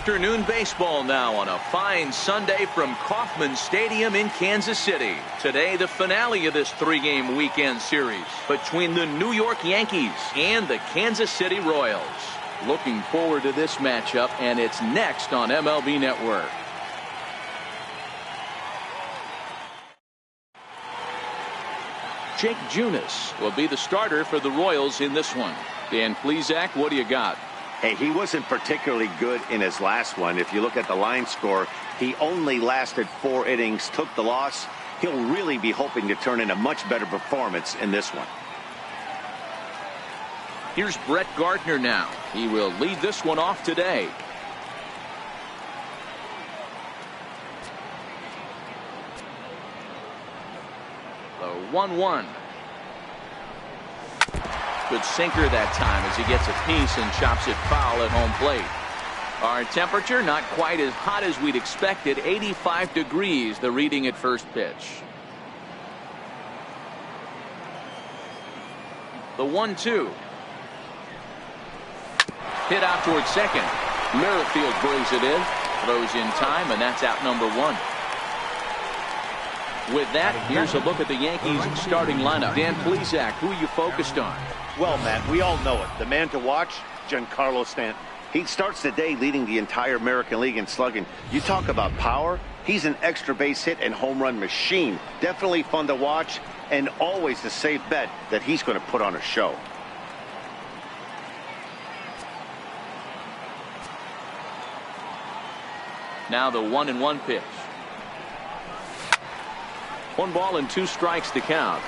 afternoon baseball now on a fine Sunday from Kauffman Stadium in Kansas City. Today, the finale of this three-game weekend series between the New York Yankees and the Kansas City Royals. Looking forward to this matchup, and it's next on MLB Network. Jake Junis will be the starter for the Royals in this one. Dan Plesac, what do you got? Hey, he wasn't particularly good in his last one. If you look at the line score, he only lasted 4 innings, took the loss. He'll really be hoping to turn in a much better performance in this one. Here's Brett Gardner now. He will lead this one off today. The 1-1. Good sinker that time as he gets a piece and chops it foul at home plate. Our temperature not quite as hot as we'd expected. 85 degrees the reading at first pitch. The 1-2. Hit out towards second. Merrifield brings it in. Throws in time, and that's out number 1. With that, here's a look at the Yankees starting lineup. Dan Plesac, who are you focused on? Well, Matt, we all know it. The man to watch, Giancarlo Stanton. He starts the day leading the entire American League in slugging. You talk about power. He's an extra base hit and home run machine. Definitely fun to watch, and always a safe bet that he's going to put on a show. Now the 1-1 pitch. 1 ball and 2 strikes to count.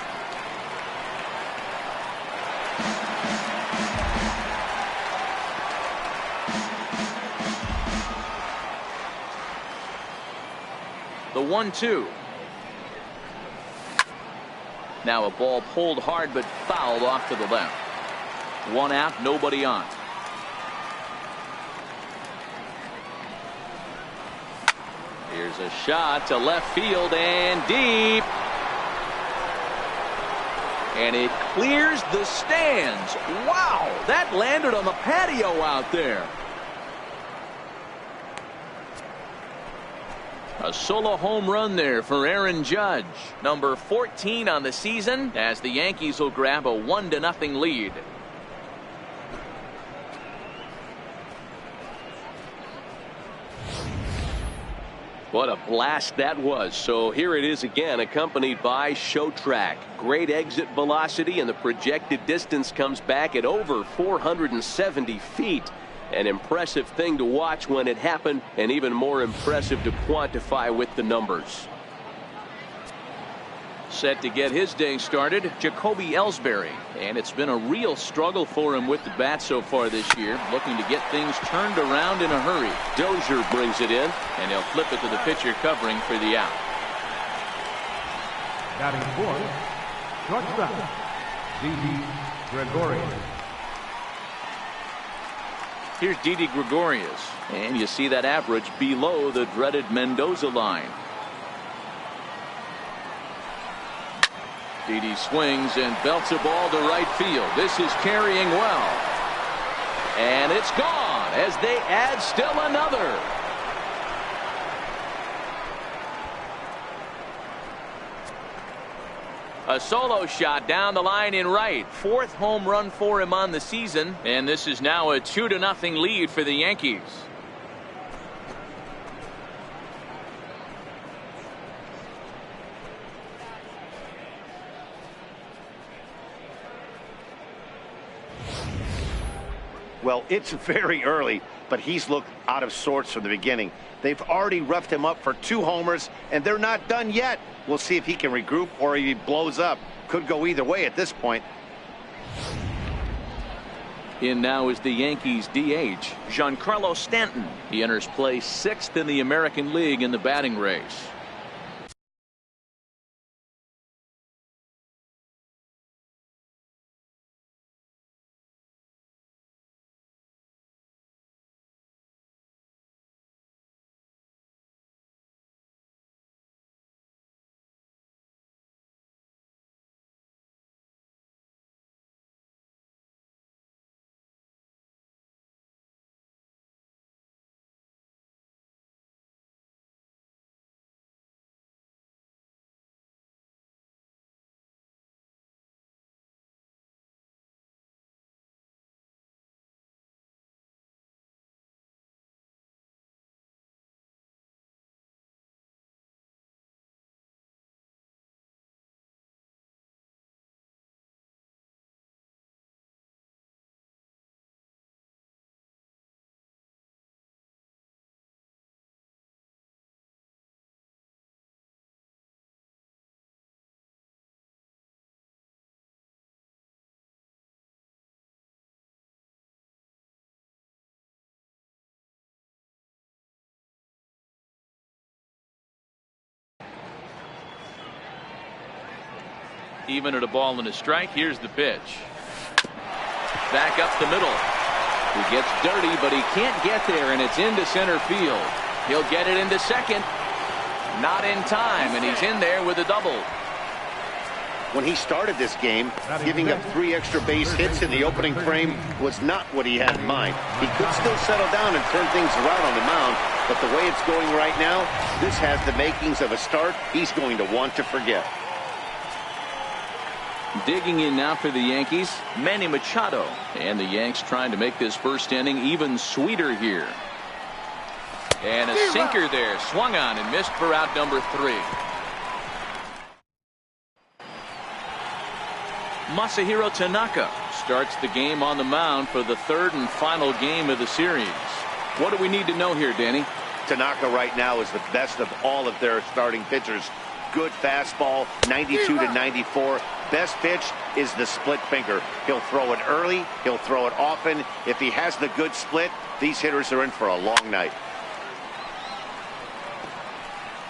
The 1-2. Now a ball pulled hard but fouled off to the left. 1 out, nobody on. Here's a shot to left field and deep. And it clears the stands. Wow, that landed on the patio out there. A solo home run there for Aaron Judge. Number 14 on the season as the Yankees will grab a 1-0 lead. What a blast that was. So here it is again, accompanied by show track. Great exit velocity, and the projected distance comes back at over 470 feet. An impressive thing to watch when it happened, and even more impressive to quantify with the numbers. Set to get his day started, Jacoby Ellsbury. And it's been a real struggle for him with the bat so far this year, looking to get things turned around in a hurry. Dozier brings it in, and he'll flip it to the pitcher covering for the out. Batting fourth, shortstop, Didi Gregorius. Here's Didi Gregorius, and you see that average below the dreaded Mendoza line. Didi swings and belts a ball to right field. This is carrying well. And it's gone as they add still another. A solo shot down the line in right. 4th home run for him on the season. And this is now a 2-0 lead for the Yankees. Well, it's very early, but he's looked out of sorts from the beginning. They've already roughed him up for 2 homers, and they're not done yet. We'll see if he can regroup or he blows up. Could go either way at this point. In now is the Yankees DH, Giancarlo Stanton. He enters play 6th in the American League in the batting race. Even at a ball and a strike, here's the pitch. Back up the middle. He gets dirty, but he can't get there, and it's into center field. He'll get it into second. Not in time, and he's in there with a double. When he started this game, giving up 3 extra base hits in the opening frame was not what he had in mind. He could still settle down and turn things around on the mound, but the way it's going right now, this has the makings of a start he's going to want to forget. Digging in now for the Yankees, Manny Machado. And the Yanks trying to make this first inning even sweeter here. And a sinker there, swung on and missed for out number 3. Masahiro Tanaka starts the game on the mound for the 3rd and final game of the series. What do we need to know here, Danny? Tanaka right now is the best of all of their starting pitchers. Good fastball, 92 to 94. Best pitch is the split finger. He'll throw it early. He'll throw it often. If he has the good split, these hitters are in for a long night.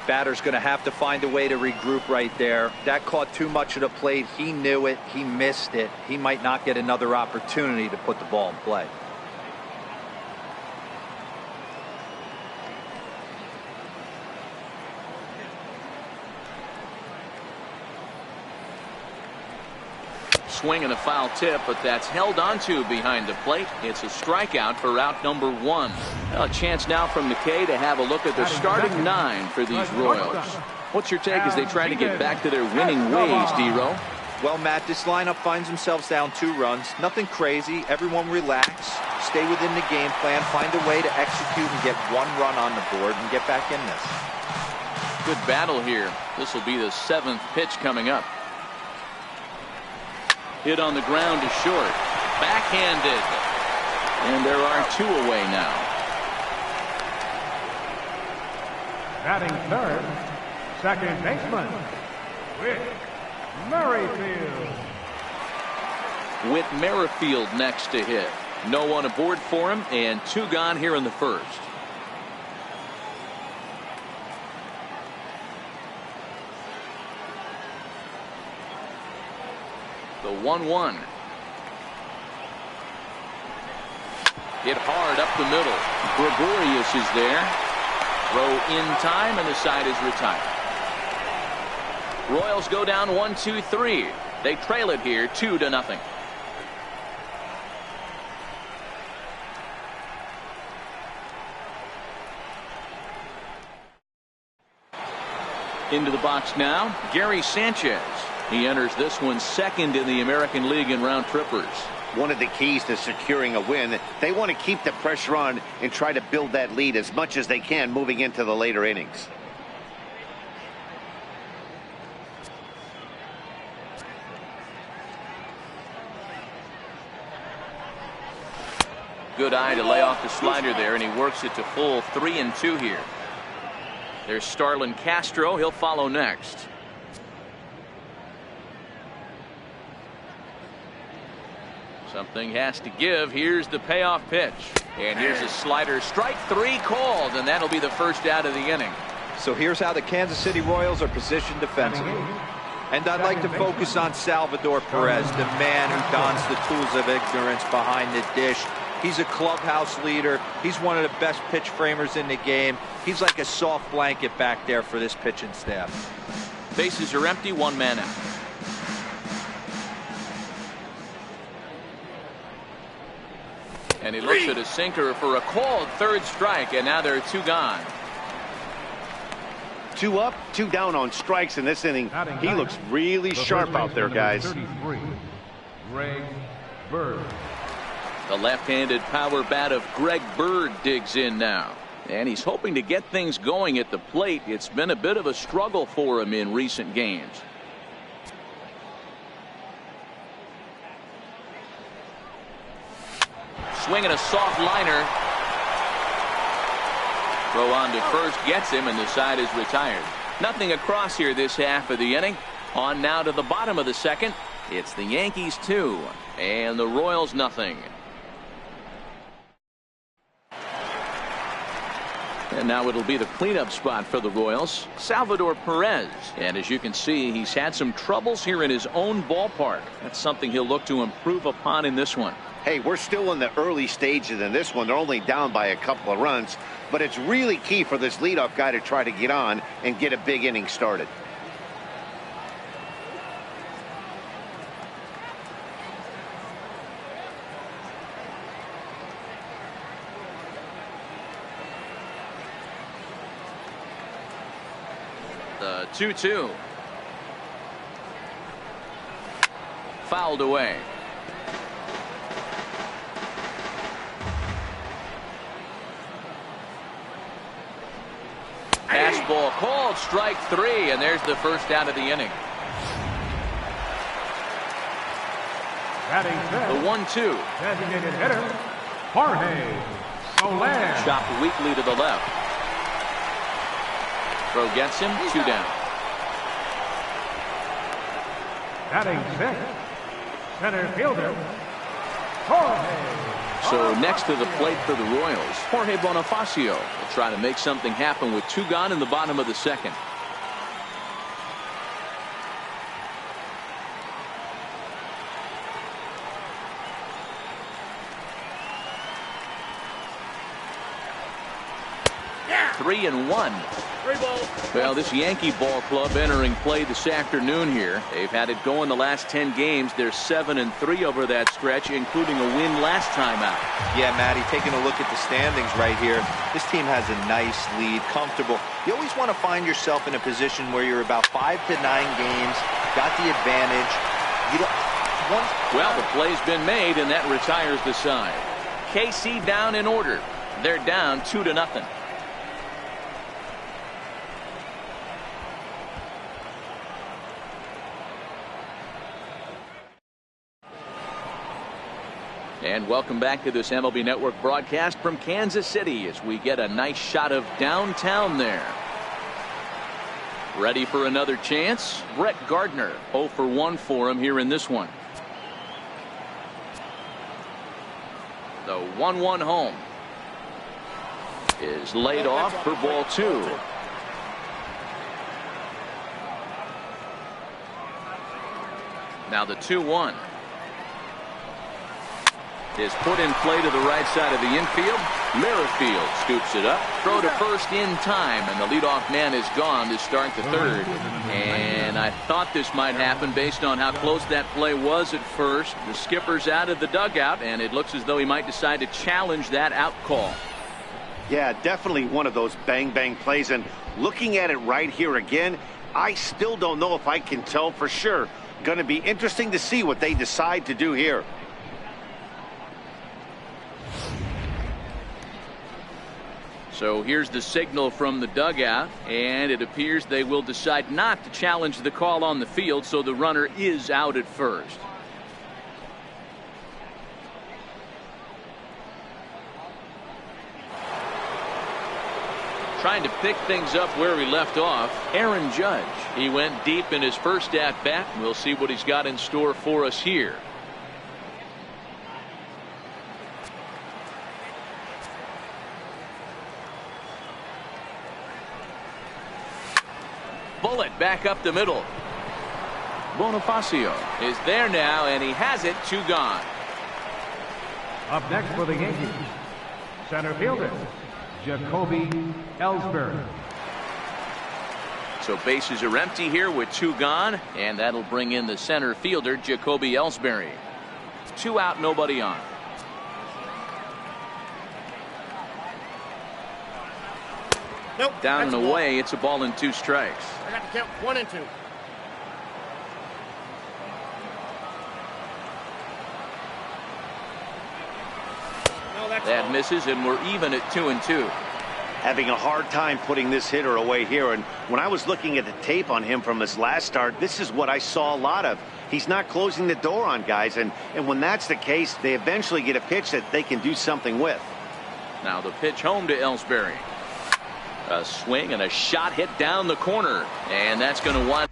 Batter's going to have to find a way to regroup right there. That caught too much of the plate. He knew it. He missed it. He might not get another opportunity to put the ball in play. Swing and a foul tip, but that's held onto behind the plate. It's a strikeout for out number 1. A chance now from McKay to have a look at the starting 9 for these Royals. What's your take as they try to get back to their winning ways, D-Row? Well, Matt, this lineup finds themselves down 2 runs. Nothing crazy. Everyone relax. Stay within the game plan. Find a way to execute and get 1 run on the board and get back in this. Good battle here. This will be the 7th pitch coming up. Hit on the ground to short. Backhanded. And there are 2 away now. Batting 3rd, second baseman, Whit Merrifield. With Merrifield next to hit. No one aboard for him, and 2 gone here in the 1st. The 1-1. Hit hard up the middle. Gregorius is there. Throw in time, and the side is retired. Royals go down 1-2-3. They trail it here 2-0. Into the box now, Gary Sanchez. He enters this one 2nd in the American League in round trippers. One of the keys to securing a win, they want to keep the pressure on and try to build that lead as much as they can moving into the later innings. Good eye to lay off the slider there, and he works it to full 3-2 here. There's Starlin Castro. He'll follow next. Something has to give. Here's the payoff pitch. And here's a slider. Strike 3 called, and that'll be the first out of the inning. So here's how the Kansas City Royals are positioned defensively. And I'd like to focus on Salvador Perez, the man who dons the tools of ignorance behind the dish. He's a clubhouse leader. He's one of the best pitch framers in the game. He's like a soft blanket back there for this pitching staff. Bases are empty, 1 man out. And he looks at a sinker for a called 3rd strike, and now there are 2 gone. 2 up, 2 down on strikes in this inning. He looks really sharp out there, guys. Greg Bird. The left-handed power bat of Greg Bird digs in now. And he's hoping to get things going at the plate. It's been a bit of a struggle for him in recent games. Swinging a soft liner. Throw on to first gets him, and the side is retired. Nothing across here this half of the inning. On now to the bottom of the 2nd. It's the Yankees 2 and the Royals nothing. And now it'll be the cleanup spot for the Royals, Salvador Perez. And as you can see, he's had some troubles here in his own ballpark. That's something he'll look to improve upon in this one. Hey, we're still in the early stages in this one. They're only down by a couple of runs, but it's really key for this leadoff guy to try to get on and get a big inning started. The 2-2. Fouled away. Fastball called, strike 3, and there's the first out of the inning. The 1-2. Designated hitter, Jorge Soler. Chopped weakly to the left. Throw gets him, 2 down. Batting 6th, center fielder, Jorge. So next to the plate for the Royals, Jorge Bonifacio will try to make something happen with 2 gone in the bottom of the second. Yeah. 3-1. Well, this Yankee ball club entering play this afternoon here. They've had it going the last 10 games. They're 7-3 over that stretch, including a win last time out. Yeah, Matty, taking a look at the standings right here, this team has a nice lead, comfortable. You always want to find yourself in a position where you're about 5 to 9 games, got the advantage. Well, the play's been made, and that retires the side. KC down in order. They're down 2-0. And welcome back to this MLB Network broadcast from Kansas City as we get a nice shot of downtown there. Ready for another chance? Brett Gardner, 0 for 1 for him here in this one. The 1-1 home is laid off for ball 2. Now the 2-1 is put in play to the right side of the infield. Merrifield scoops it up. Throw to first in time, and the leadoff man is gone to start the third. And I thought this might happen based on how close that play was at first. The skipper's out of the dugout, and it looks as though he might decide to challenge that out call. Yeah, definitely one of those bang-bang plays. And looking at it right here again, I still don't know if I can tell for sure. Going to be interesting to see what they decide to do here. So here's the signal from the dugout, and it appears they will decide not to challenge the call on the field, so the runner is out at first. Trying to pick things up where he left off, Aaron Judge. He went deep in his first at-bat. We'll see what he's got in store for us here. Bullet back up the middle. Bonifacio is there now, and he has it. 2 gone. Up next for the Yankees, center fielder, Jacoby Ellsbury. So bases are empty here with 2 gone, and that'll bring in the center fielder, Jacoby Ellsbury. 2 out, nobody on. Nope. Down and away, it's a ball and 2 strikes. I got to count 1 and 2. No, that misses, and we're even at 2 and 2. Having a hard time putting this hitter away here. And when I was looking at the tape on him from his last start, this is what I saw a lot of. He's not closing the door on guys. And when that's the case, they eventually get a pitch that they can do something with. Now the pitch home to Ellsbury. A swing and a shot hit down the corner, and that's going to wind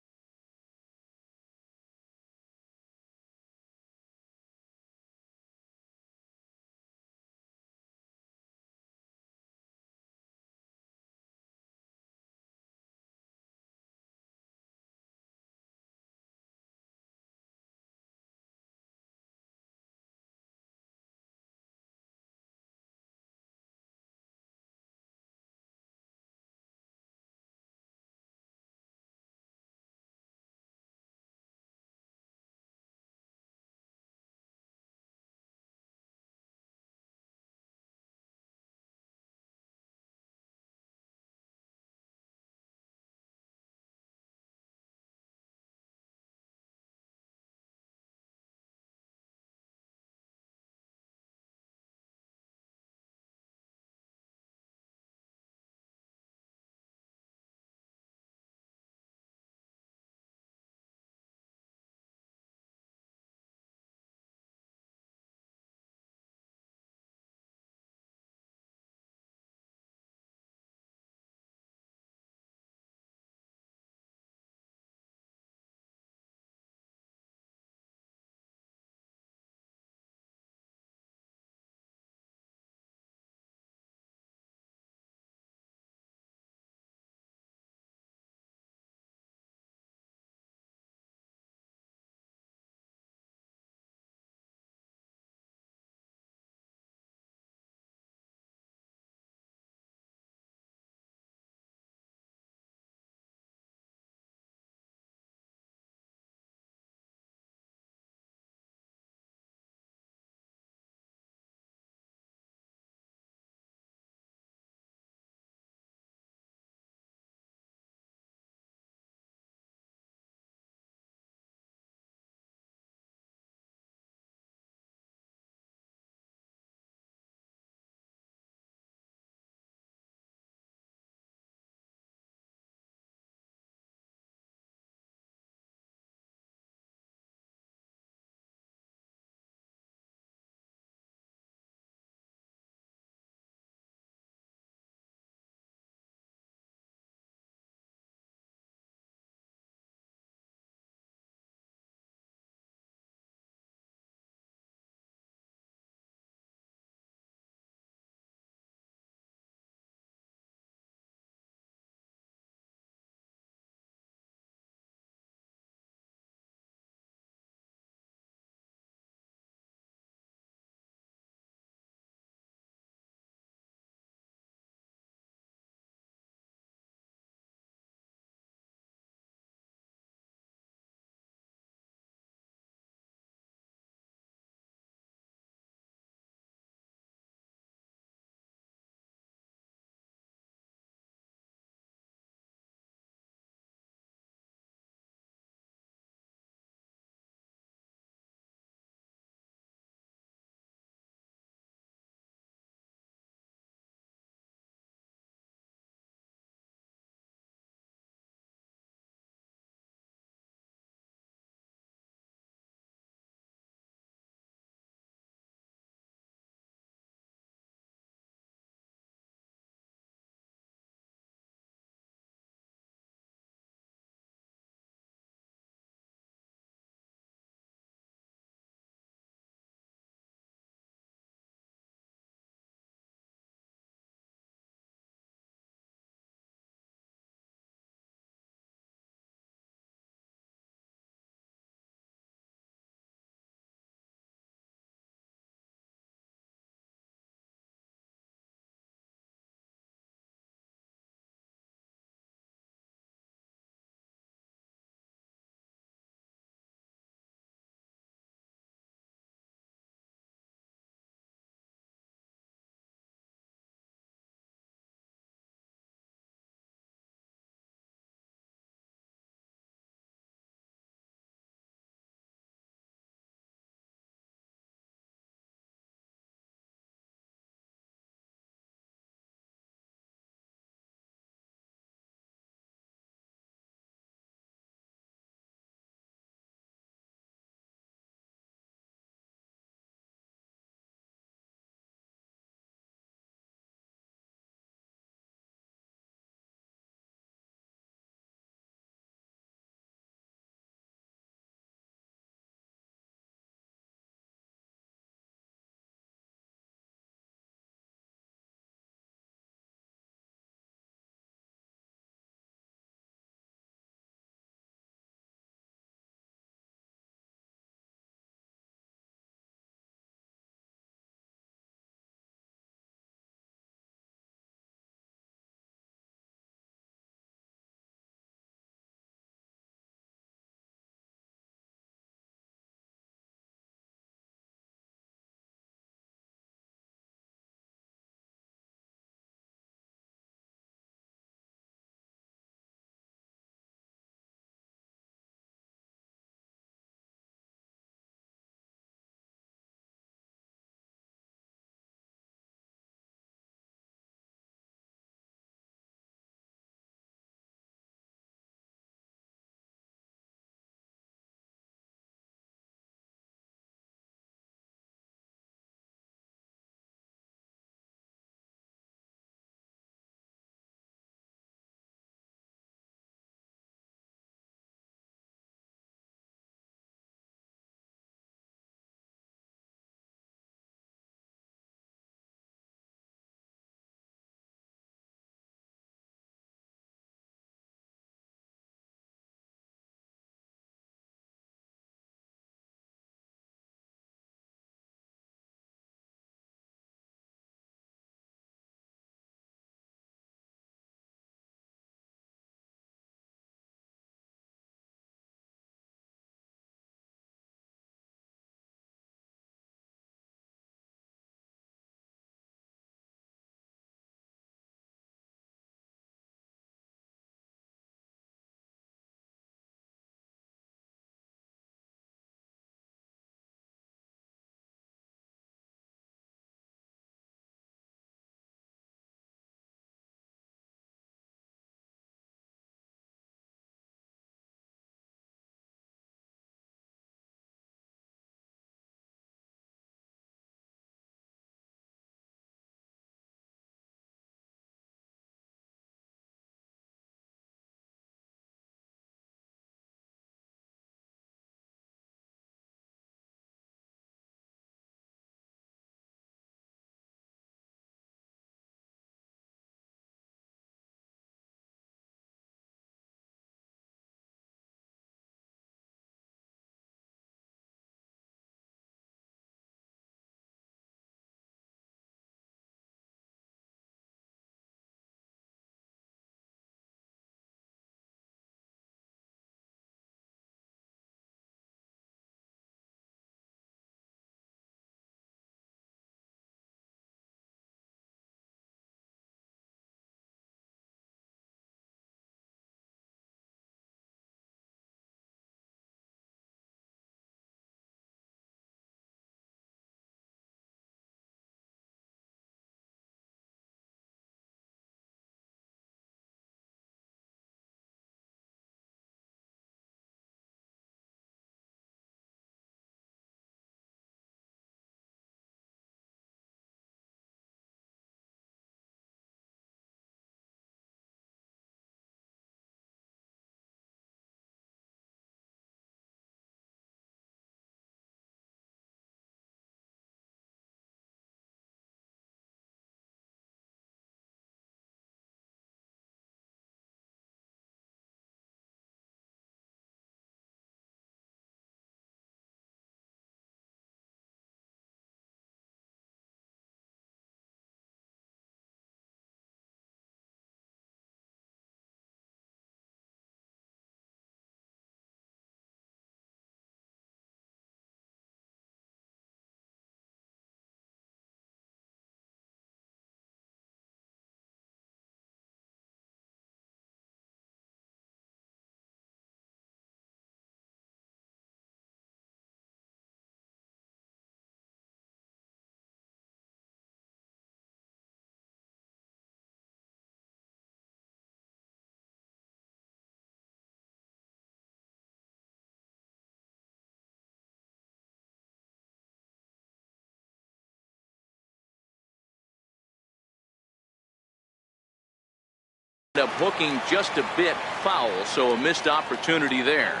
Up hooking just a bit foul, so a missed opportunity there.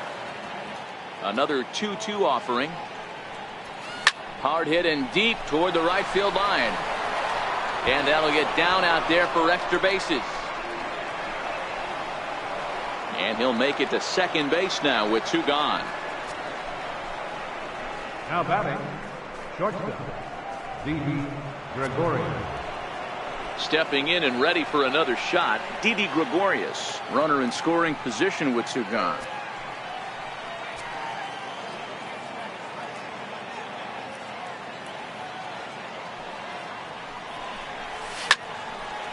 Another 2-2 offering. Hard hit and deep toward the right field line. And that'll get down out there for extra bases. And he'll make it to second base now with 2 gone. Now batting, shortstop, Didi Gregorius. Stepping in and ready for another shot, Didi Gregorius. Runner in scoring position with 2 gone.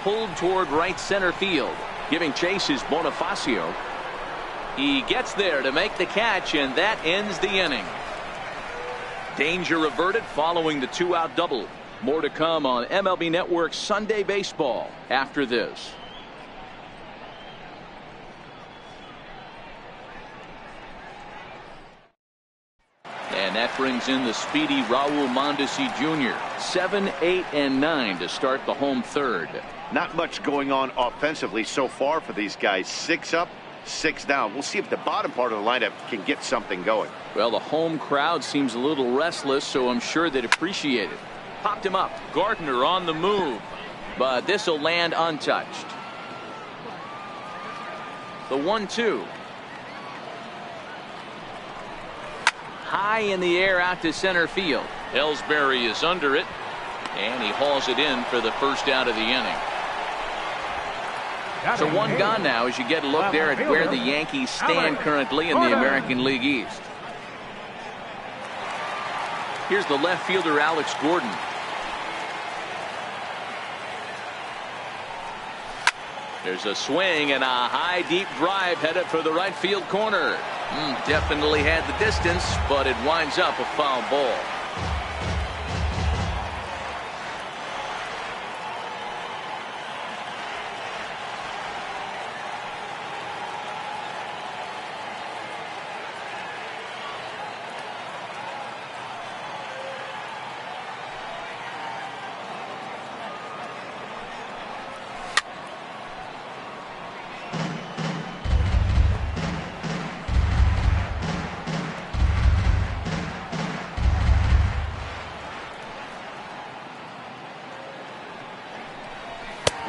Pulled toward right center field. Giving chase is Bonifacio. He gets there to make the catch, and that ends the inning. Danger averted following the 2-out double. More to come on MLB Network Sunday Baseball after this. And that brings in the speedy Raul Mondesi Jr. 7, 8, and 9 to start the home third. Not much going on offensively so far for these guys. 6 up, 6 down. We'll see if the bottom part of the lineup can get something going. Well, the home crowd seems a little restless, so I'm sure they'd appreciate it. Popped him up. Gardner on the move, but this will land untouched. The 1-2. High in the air out to center field. Ellsbury is under it, and he hauls it in for the first out of the inning. So 1 gone now as you get a look there at where the Yankees stand currently in the American League East. Here's the left fielder Alex Gordon. There's a swing and a high deep drive headed for the right field corner. Definitely had the distance, but it winds up a foul ball.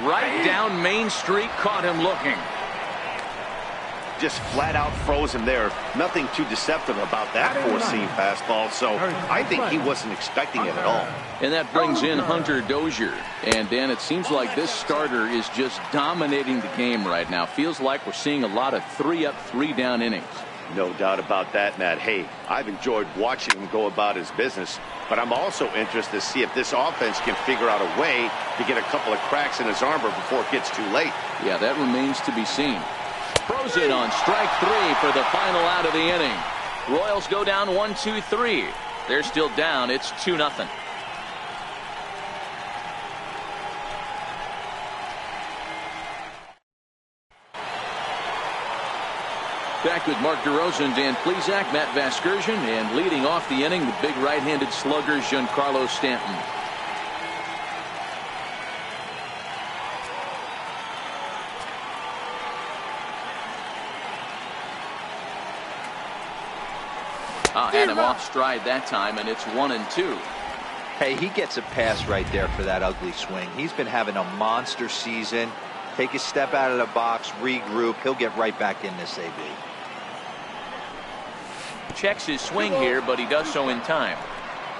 Right down Main Street, caught him looking. Just flat out froze him there. Nothing too deceptive about that four-seam fastball, so I think he wasn't expecting it at all. And that brings in Hunter Dozier. And Dan, it seems like this starter is just dominating the game right now. Feels like we're seeing a lot of 3-up, 3-down innings. No doubt about that, Matt. Hey, I've enjoyed watching him go about his business, but I'm also interested to see if this offense can figure out a way to get a couple of cracks in his armor before it gets too late. Yeah, that remains to be seen. Throws it on strike 3 for the final out of the inning. Royals go down 1-2-3. They're still down. It's 2-0. Back with Mark DeRosa, Dan Plesac, Matt Vasgersian, and leading off the inning, the big right-handed slugger, Giancarlo Stanton. Had him off stride that time, and it's 1-2. Hey, he gets a pass right there for that ugly swing. He's been having a monster season. Take a step out of the box, regroup. He'll get right back in this AB. Checks his swing here, but he does so in time.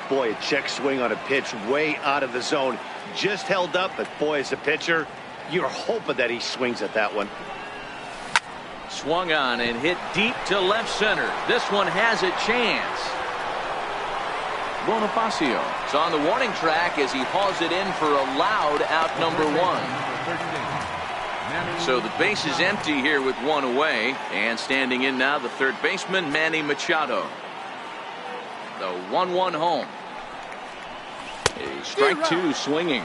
Boy, a check swing on a pitch way out of the zone. Just held up, but boy, as a pitcher, you're hoping that he swings at that one. Swung on and hit deep to left center. This one has a chance. Bonifacio is on the warning track as he hauls it in for a loud out number 1. So the base is empty here with 1 away, and standing in now the third baseman Manny Machado. The 1-1 home. A strike 2 swinging.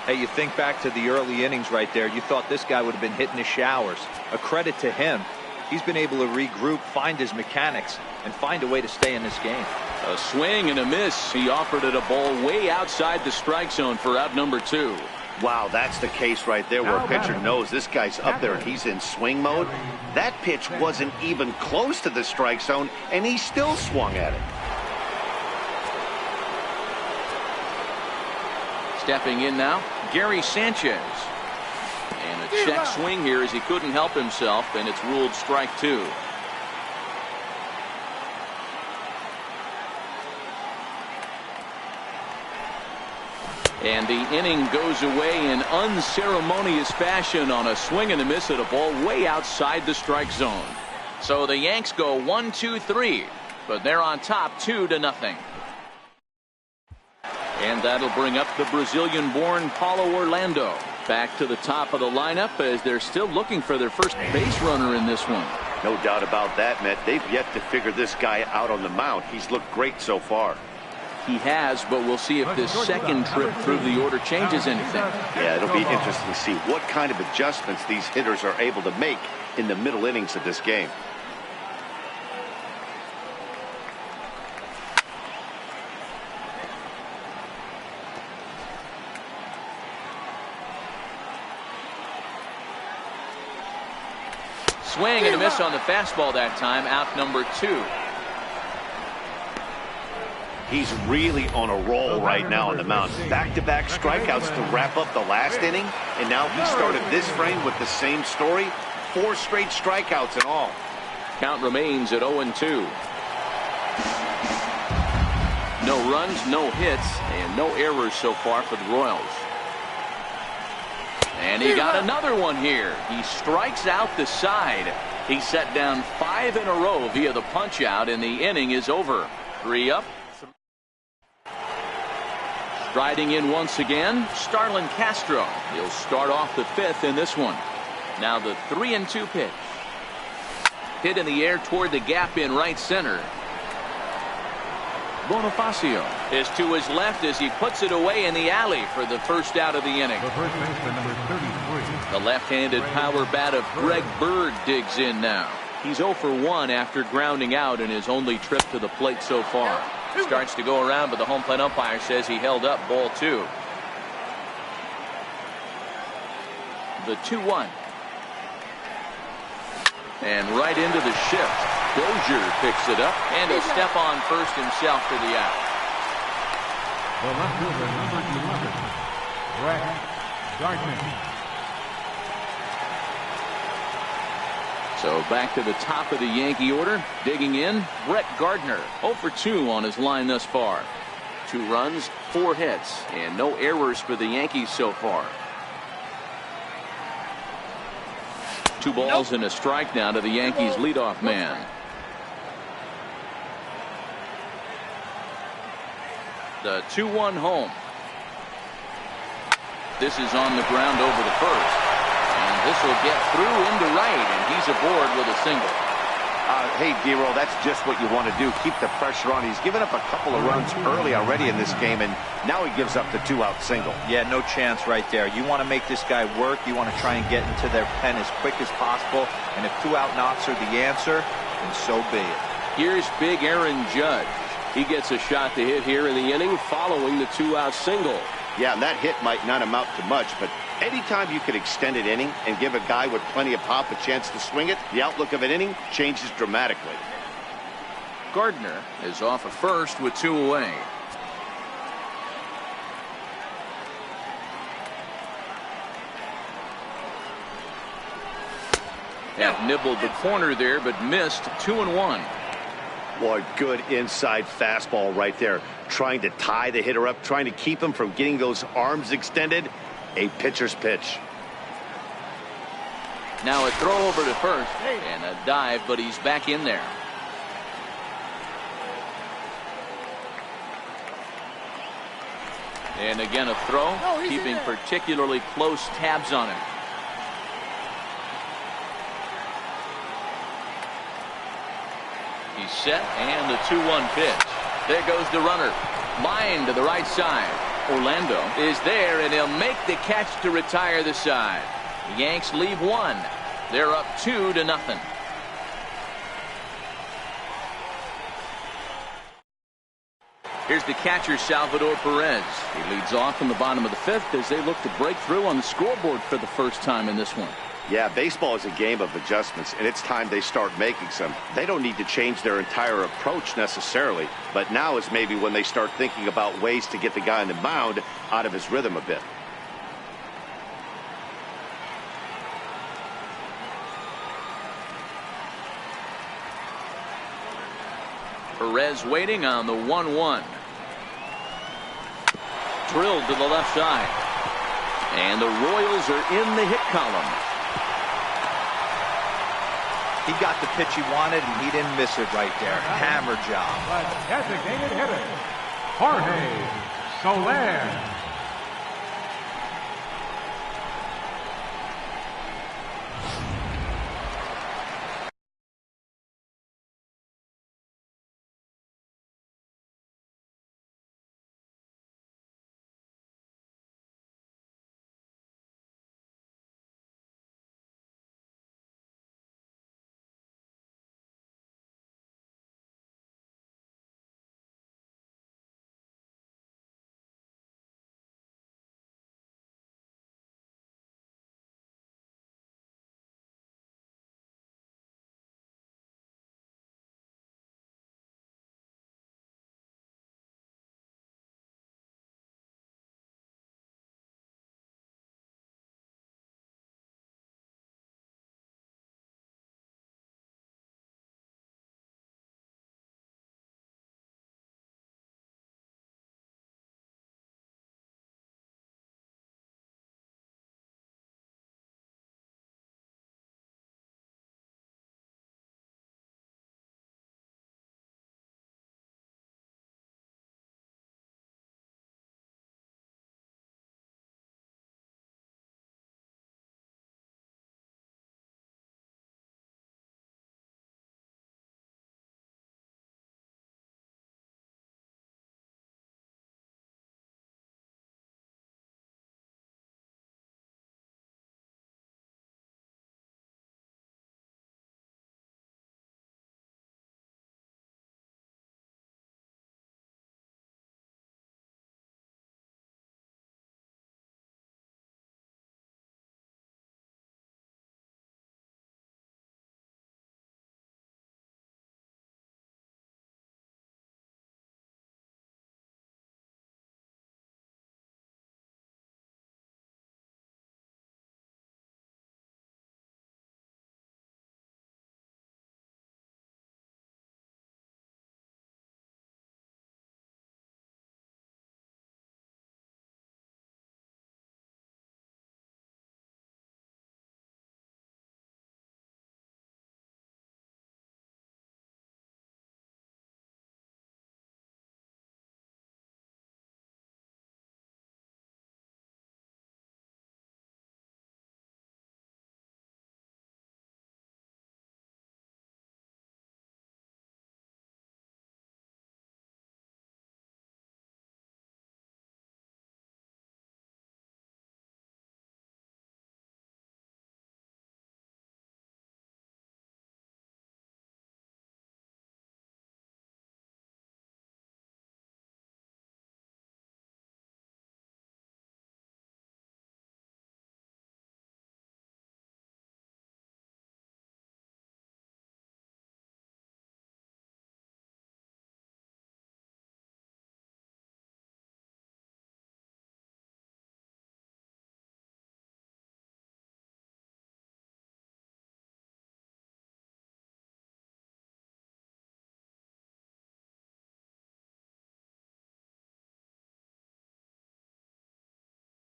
Hey, you think back to the early innings right there. You thought this guy would have been hitting the showers. A credit to him. He's been able to regroup, find his mechanics, and find a way to stay in this game. A swing and a miss. He offered it a ball way outside the strike zone for out number 2. Wow, that's the case right there where a pitcher knows this guy's up there and he's in swing mode. That pitch wasn't even close to the strike zone, and he still swung at it. Stepping in now, Gary Sanchez. And a check swing here as he couldn't help himself, and it's ruled strike 2. And the inning goes away in unceremonious fashion on a swing and a miss at a ball way outside the strike zone. So the Yanks go 1-2-3, but they're on top 2-0. And that'll bring up the Brazilian-born Paulo Orlando back to the top of the lineup as they're still looking for their first base runner in this one. No doubt about that, Matt. They've yet to figure this guy out on the mound. He's looked great so far. He has, but we'll see if this second trip through the order changes anything. Yeah, it'll be interesting to see what kind of adjustments these hitters are able to make in the middle innings of this game. Swing and a miss on the fastball that time, out number 2. He's really on a roll right now on the mound. Back-to-back strikeouts to wrap up the last inning, and now he started this frame with the same story. 4 straight strikeouts in all. Count remains at 0-2. No runs, no hits, and no errors so far for the Royals. And he got another one here. He strikes out the side. He set down 5 in a row via the punch-out, and the inning is over. 3 up. Striding in once again, Starlin Castro. He'll start off the 5th in this one. Now the 3-2 pitch. Hit in the air toward the gap in right center. Bonifacio is to his left as he puts it away in the alley for the first out of the inning. The first baseman, number 33. The left-handed power bat of Greg Bird digs in now. He's 0 for 1 after grounding out in his only trip to the plate so far. Starts to go around, but the home plate umpire says he held up ball 2. The 2-1. And right into the shift. Dozier picks it up, and he'll step on first himself for the out. The left fielder, number 11, Brett Gardner. So back to the top of the Yankee order. Digging in, Brett Gardner. 0 for 2 on his line thus far. 2 runs, 4 hits, and no errors for the Yankees so far. 2 balls and a strike now to the Yankees leadoff man. The 2-1 home. This is on the ground over the first. And this will get through into right, and he's aboard with a single. Hey, Dero, that's just what you want to do. Keep the pressure on. He's given up a couple of runs early already in this game, and now he gives up the 2-out single. Yeah, no chance right there. You want to make this guy work. You want to try and get into their pen as quick as possible. And if 2-out knocks are the answer, then so be it. Here's big Aaron Judge. He gets a shot to hit here in the inning following the 2-out single. Yeah, and that hit might not amount to much, but anytime you could extend an inning and give a guy with plenty of pop a chance to swing it, the outlook of an inning changes dramatically. Gardner is off at first with 2 away. Have nibbled the corner there, but missed 2-1. Boy, good inside fastball right there. Trying to tie the hitter up, trying to keep him from getting those arms extended. A pitcher's pitch. Now a throw over to first and a dive, but he's back in there. And again a throw, keeping particularly close tabs on him. He's set, and the 2-1 pitch. There goes the runner. Line to the right side. Orlando is there, and he'll make the catch to retire the side. The Yanks leave 1. They're up 2-0. Here's the catcher, Salvador Perez. He leads off in the bottom of the 5th as they look to break through on the scoreboard for the first time in this one. Yeah, baseball is a game of adjustments, and it's time they start making some. They don't need to change their entire approach necessarily, but now is maybe when they start thinking about ways to get the guy on the mound out of his rhythm a bit. Perez waiting on the 1-1. Drilled to the left side. And the Royals are in the hit column. He got the pitch he wanted, and he didn't miss it right there. Hammer job. The designated hitter, Jorge Soler.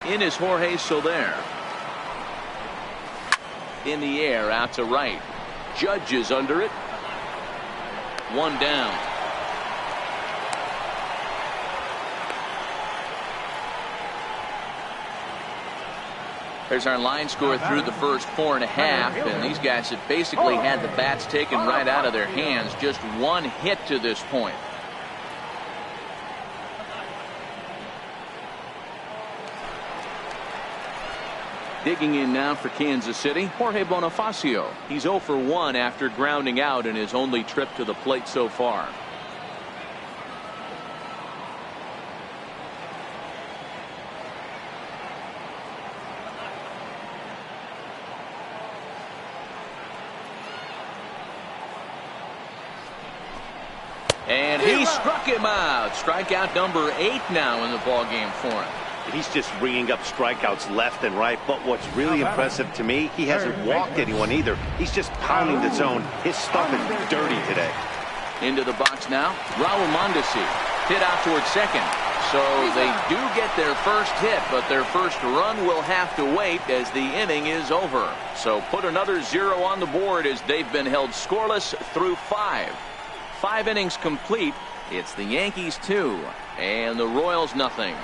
In is Jorge Soler. In the air, out to right. Judge is under it. One down. There's our line score through the first 4.5, and these guys have basically had the bats taken right out of their hands. Just one hit to this point. Digging in now for Kansas City, Jorge Bonifacio. He's 0 for 1 after grounding out in his only trip to the plate so far. He struck him out. Strikeout number 8 now in the ball game for him. He's just ringing up strikeouts left and right. But what's really impressive to me, he hasn't walked anyone either. He's just pounding the zone. His stuff is dirty today. Into the box now. Raul Mondesi hit out towards second. So they do get their first hit, but their first run will have to wait as the inning is over. So put another 0 on the board as they've been held scoreless through 5. 5 innings complete. It's the Yankees 2 and the Royals nothing.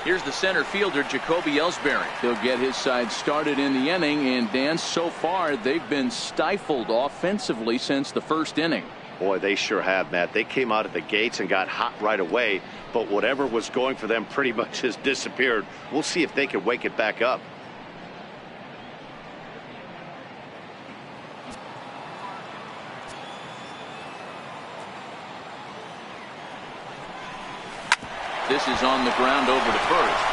Here's the center fielder, Jacoby Ellsbury. He'll get his side started in the inning, and Dan, so far they've been stifled offensively since the first inning. Boy, they sure have, Matt. They came out of the gates and got hot right away, but whatever was going for them pretty much has disappeared. We'll see if they can wake it back up. This is on the ground over to first.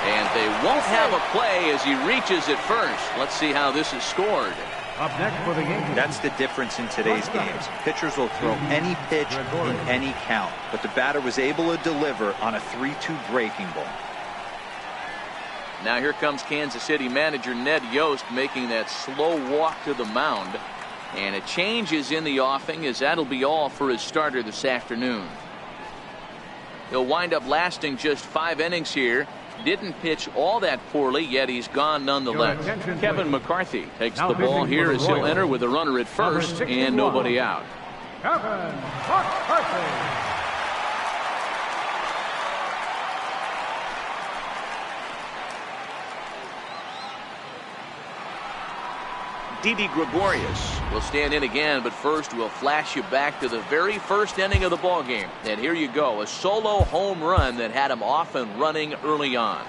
And they won't have a play as he reaches at first. Let's see how this is scored. Up next for the Yankees. That's the difference in today's games. Pitchers will throw any pitch in any count, but the batter was able to deliver on a 3-2 breaking ball. Now here comes Kansas City manager Ned Yost making that slow walk to the mound. And a change is in the offing as that'll be all for his starter this afternoon. He'll wind up lasting just 5 innings here. Didn't pitch all that poorly, yet he's gone nonetheless. Kevin McCarthy takes the ball here as he'll enter with a runner at first and nobody out. Kevin McCarthy. Didi Gregorius will stand in again, but first we'll flash you back to the very first inning of the ball game. And here you go, a solo home run that had him off and running early on.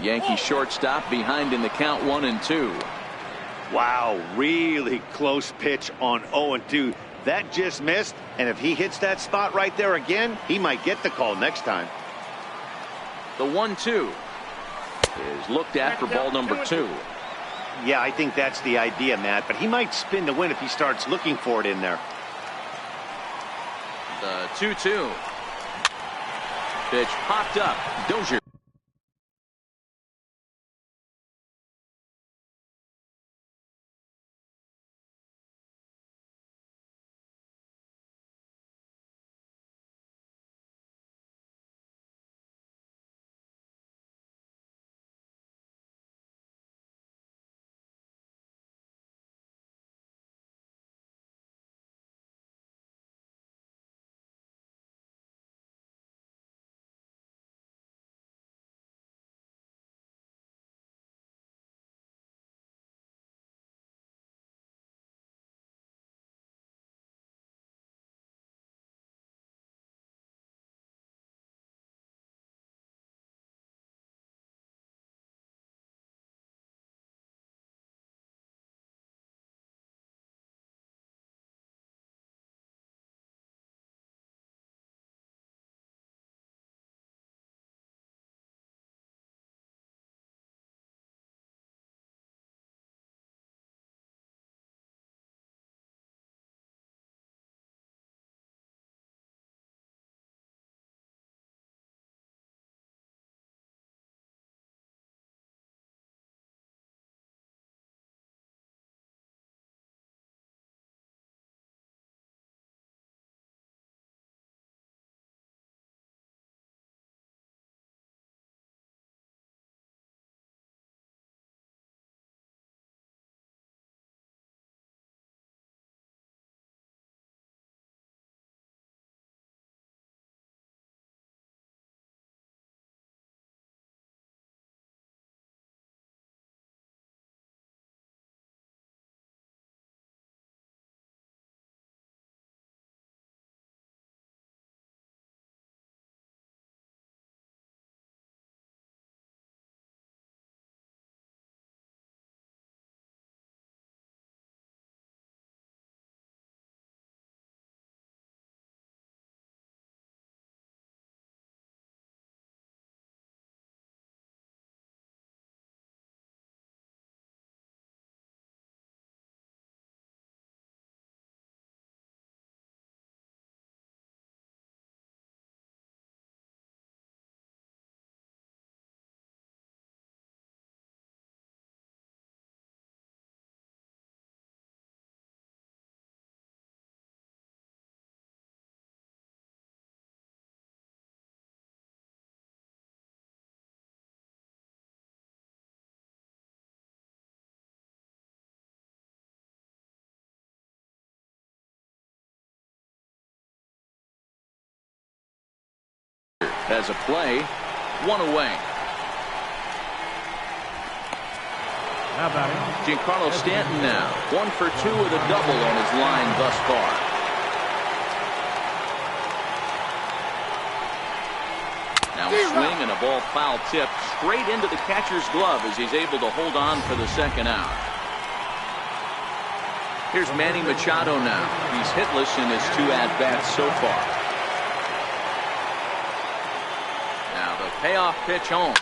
Yankee shortstop behind in the count 1-2. Wow, really close pitch on 0-2. That just missed, and if he hits that spot right there again, he might get the call next time. The 1-2 is looked at for ball number 2. Yeah, I think that's the idea, Matt, but he might spin the win if he starts looking for it in there. The 2-2 pitch popped up. Dozier Has a play, one away. Now batting, Giancarlo Stanton now 1 for 2 with a double on his line thus far. Now a swing and a ball foul tip straight into the catcher's glove as he's able to hold on for the second out. Here's Manny Machado now. He's hitless in his 2 at-bats so far. Now the payoff pitch home.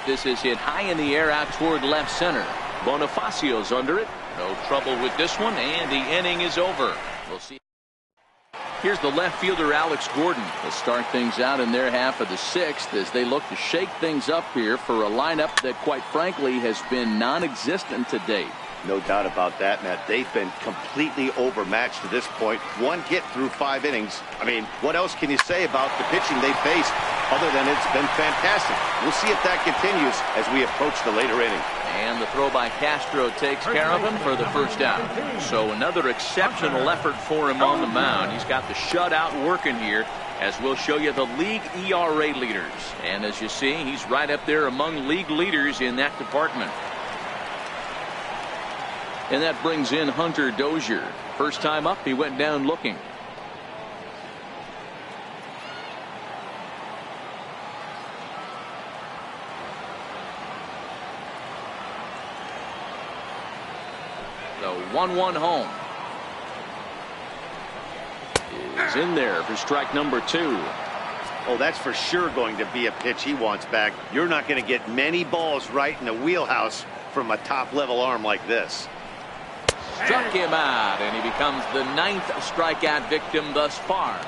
This is hit high in the air out toward left center. Bonifacio's under it. No trouble with this one, and the inning is over. We'll see. Here's the left fielder, Alex Gordon. They'll start things out in their half of the 6th as they look to shake things up here for a lineup that, quite frankly, has been non-existent to date. No doubt about that, Matt. They've been completely overmatched to this point. 1 hit through 5 innings. I mean, what else can you say about the pitching they faced other than it's been fantastic? We'll see if that continues as we approach the later inning. And the throw by Castro takes care of him for the first out. So another exceptional effort for him on the mound. He's got the shutout working here, as we'll show you the league ERA leaders. And as you see, he's right up there among league leaders in that department. And that brings in Hunter Dozier. First time up, he went down looking. The 1-1 home is in there for strike number 2. Oh, that's for sure going to be a pitch he wants back. You're not going to get many balls right in the wheelhouse from a top-level arm like this. Struck him out, and he becomes the 9th strikeout victim thus far.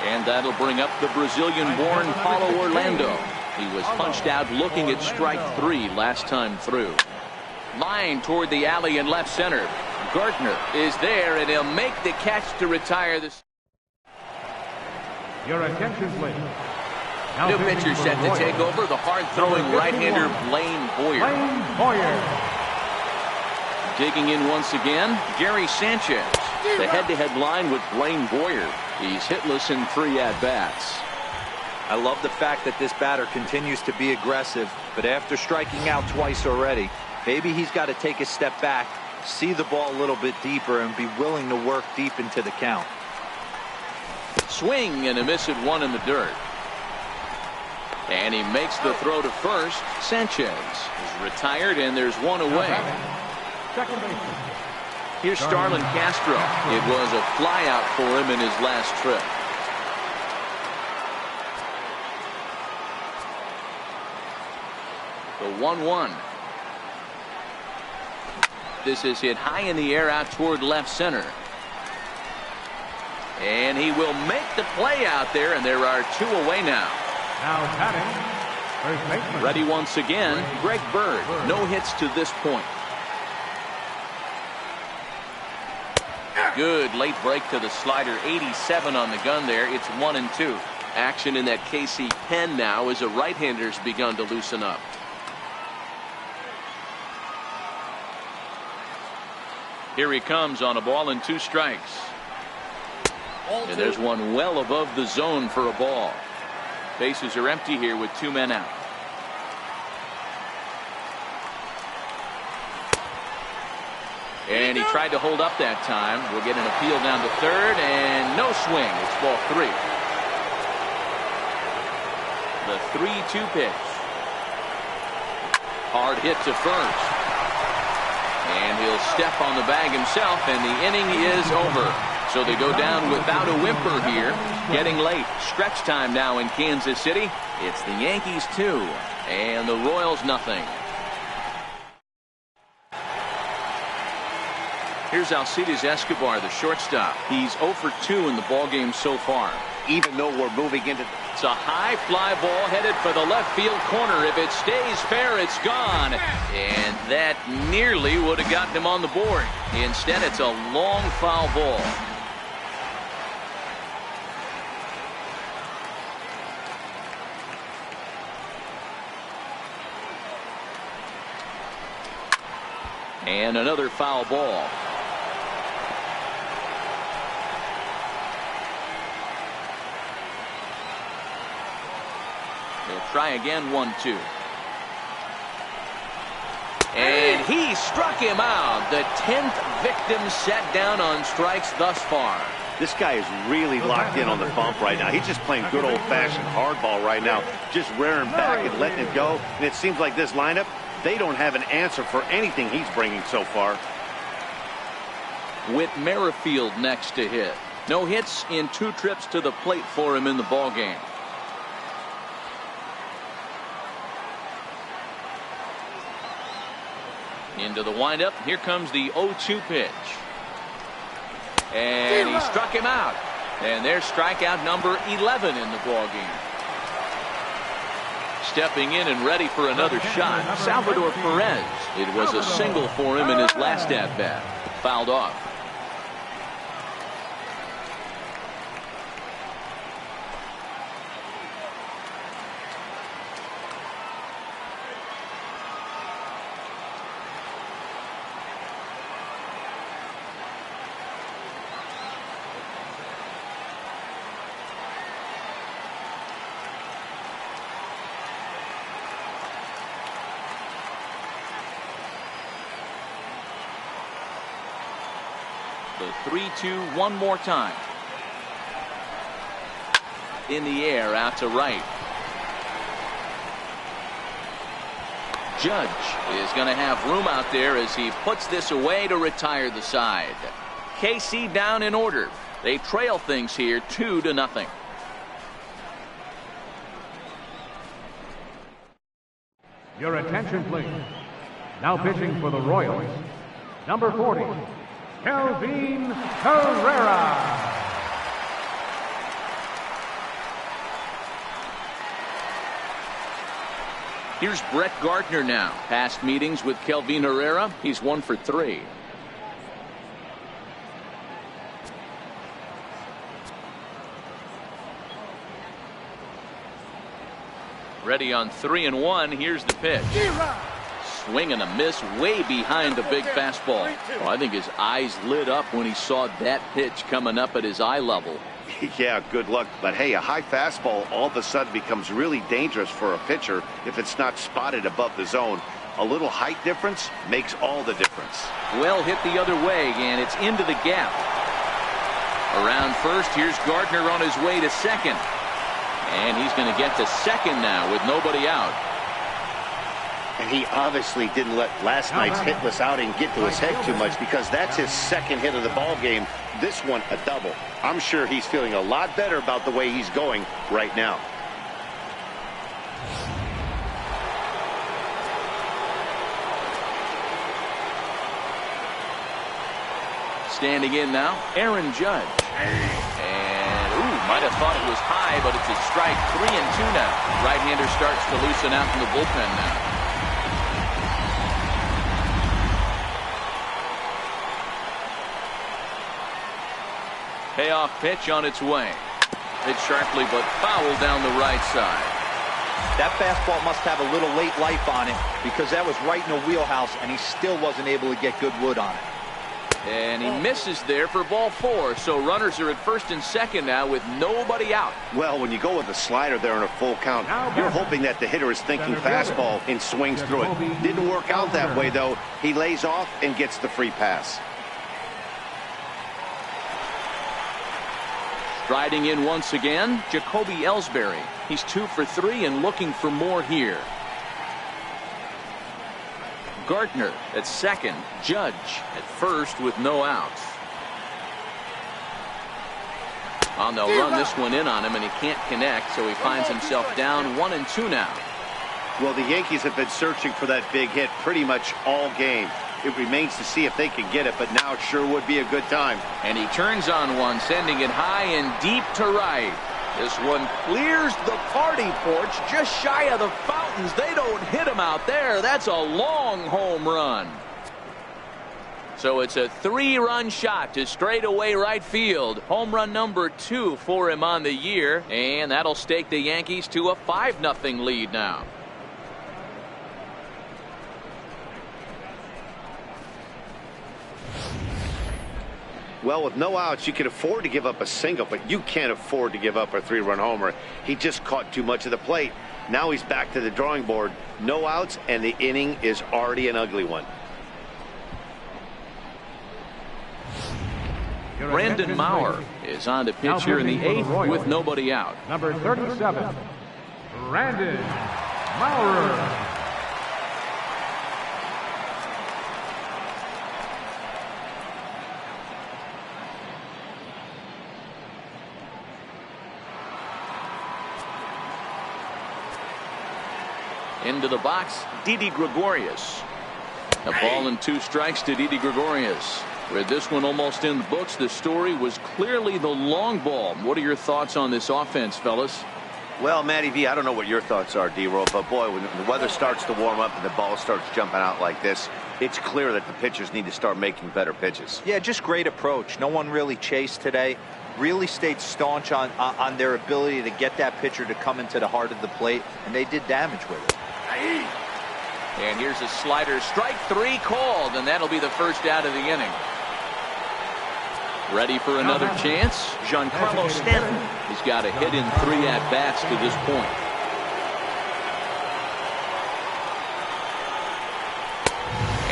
And that'll bring up the Brazilian-born Paulo Orlando. He was punched out looking at strike 3 last time through. Line toward the alley in left center. Gardner is there, and he'll make the catch to retire this. your attention, please. Now New pitcher set to take over, the hard-throwing right-hander Blaine Boyer. Blaine Boyer. Digging in once again, Gary Sanchez. The head-to-head line with Blaine Boyer. He's hitless in 3 at-bats. I love the fact that this batter continues to be aggressive, but after striking out twice already, maybe he's got to take a step back, see the ball a little bit deeper, and be willing to work deep into the count. Swing and a miss at 1 in the dirt. And he makes the throw to first. Sanchez is retired, and there's 1 away. Second baseman. Here's Starlin Castro. It was a flyout for him in his last trip. The 1-1. This is hit high in the air out toward left center. And he will make the play out there, and there are 2 away now. Now batting, first baseman. Ready once again, Greg Bird. No hits to this point. Good late break to the slider. 87 on the gun there. It's 1-2. Action in that KC pen now as a right-hander's begun to loosen up. Here he comes on a ball and 2 strikes. And there's one well above the zone for a ball. Bases are empty here with 2 men out. And he tried to hold up that time. We'll get an appeal down to third, and no swing. It's ball 3. The 3-2 pitch. Hard hit to first. And he'll step on the bag himself, and the inning is over. So they go down without a whimper here. Getting late. Stretch time now in Kansas City. It's the Yankees 2 and the Royals nothing. Here's Alcides Escobar, the shortstop. He's 0 for 2 in the ballgame so far. Even though we're moving into... It's a high fly ball headed for the left field corner. If it stays fair, it's gone. And that nearly would have gotten him on the board. Instead, it's a long foul ball. And another foul ball. try again, 1-2. And he struck him out. The 10th victim set down on strikes thus far. This guy is really locked in on the bump right now. He's just playing good old-fashioned hardball right now, just rearing back and letting it go. And it seems like this lineup, they don't have an answer for anything he's bringing so far. With Merrifield next to hit. No hits in 2 trips to the plate for him in the ballgame. Into the windup. Here comes the 0-2 pitch. And he struck him out. And there's strikeout number 11 in the ballgame. Stepping in and ready for another shot, Salvador Perez. It was a single for him in his last at-bat. Fouled off. The 3-2 one more time. In the air out to right. Judge is going to have room out there as he puts this away to retire the side. KC down in order. They trail things here 2-0. Your attention, please. Now pitching for the Royals, number 40, Kelvin Herrera. Here's Brett Gardner now. Past meetings with Kelvin Herrera, he's 1 for 3. Ready on 3-1. Here's the pitch. Swing and a miss way behind the big fastball. Oh, I think his eyes lit up when he saw that pitch coming up at his eye level. Yeah, good luck. But hey, a high fastball all of a sudden becomes really dangerous for a pitcher if it's not spotted above the zone. A little height difference makes all the difference. Well hit the other way, and it's into the gap. Around first, here's Gardner on his way to second. And he's going to get to second now with nobody out. And he obviously didn't let last night's hitless outing get to his head too much, because that's his second hit of the ball game. This one a double. I'm sure he's feeling a lot better about the way he's going right now. Standing in now, Aaron Judge. And might have thought it was high, but it's a strike. 3-2 now. Right-hander starts to loosen out in the bullpen now. Payoff pitch on its way. Hit sharply but foul down the right side. That fastball must have a little late life on it, because that was right in the wheelhouse and he still wasn't able to get good wood on it. And he misses there for ball 4. So runners are at first and second now with nobody out. Well, when you go with a slider there in a full count, you're hoping that the hitter is thinking fastball and swings through it. Didn't work out that way, though. He lays off and gets the free pass. Striding in once again, Jacoby Ellsbury. He's 2 for 3 and looking for more here. Gardner at second, Judge at first with no outs. On the run this one in on him, and he can't connect, so he finds himself down 1-2 now. Well, the Yankees have been searching for that big hit pretty much all game. It remains to see if they can get it, but now it sure would be a good time. And he turns on one, sending it high and deep to right. This one clears the party porch just shy of the fountains. They don't hit him out there. That's a long home run. So it's a 3-run shot to straightaway right field. Home run number 2 for him on the year, and that'll stake the Yankees to a 5-0 lead now. Well, with no outs, you can afford to give up a single, but you can't afford to give up a 3-run homer. He just caught too much of the plate. Now he's back to the drawing board. No outs, and the inning is already an ugly one. Brandon Maurer is on to pitch here in the 8th with nobody out. Number 37, Brandon Maurer. Into the box, Didi Gregorius. A ball and 2 strikes to Didi Gregorius. With this one almost in the books, the story was clearly the long ball. What are your thoughts on this offense, fellas? Well, Matty V, I don't know what your thoughts are, D-Roll, but boy, when the weather starts to warm up and the ball starts jumping out like this, it's clear that the pitchers need to start making better pitches. Yeah, just great approach. No one really chased today. Really stayed staunch on their ability to get that pitcher to come into the heart of the plate, and they did damage with it. And here's a slider, strike 3 called, and that'll be the first out of the inning. Ready for another chance? Giancarlo Stanton. He's got a hit in 3 at-bats to this point.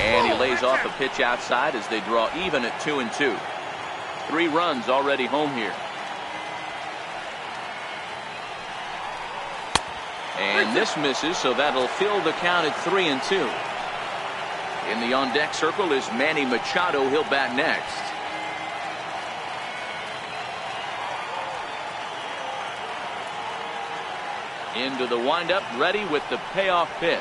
And he lays off a pitch outside as they draw even at 2-2. 3 runs already home here. And this misses, so that'll fill the count at 3-2. In the on-deck circle is Manny Machado. He'll bat next. Into the windup, ready with the payoff pitch.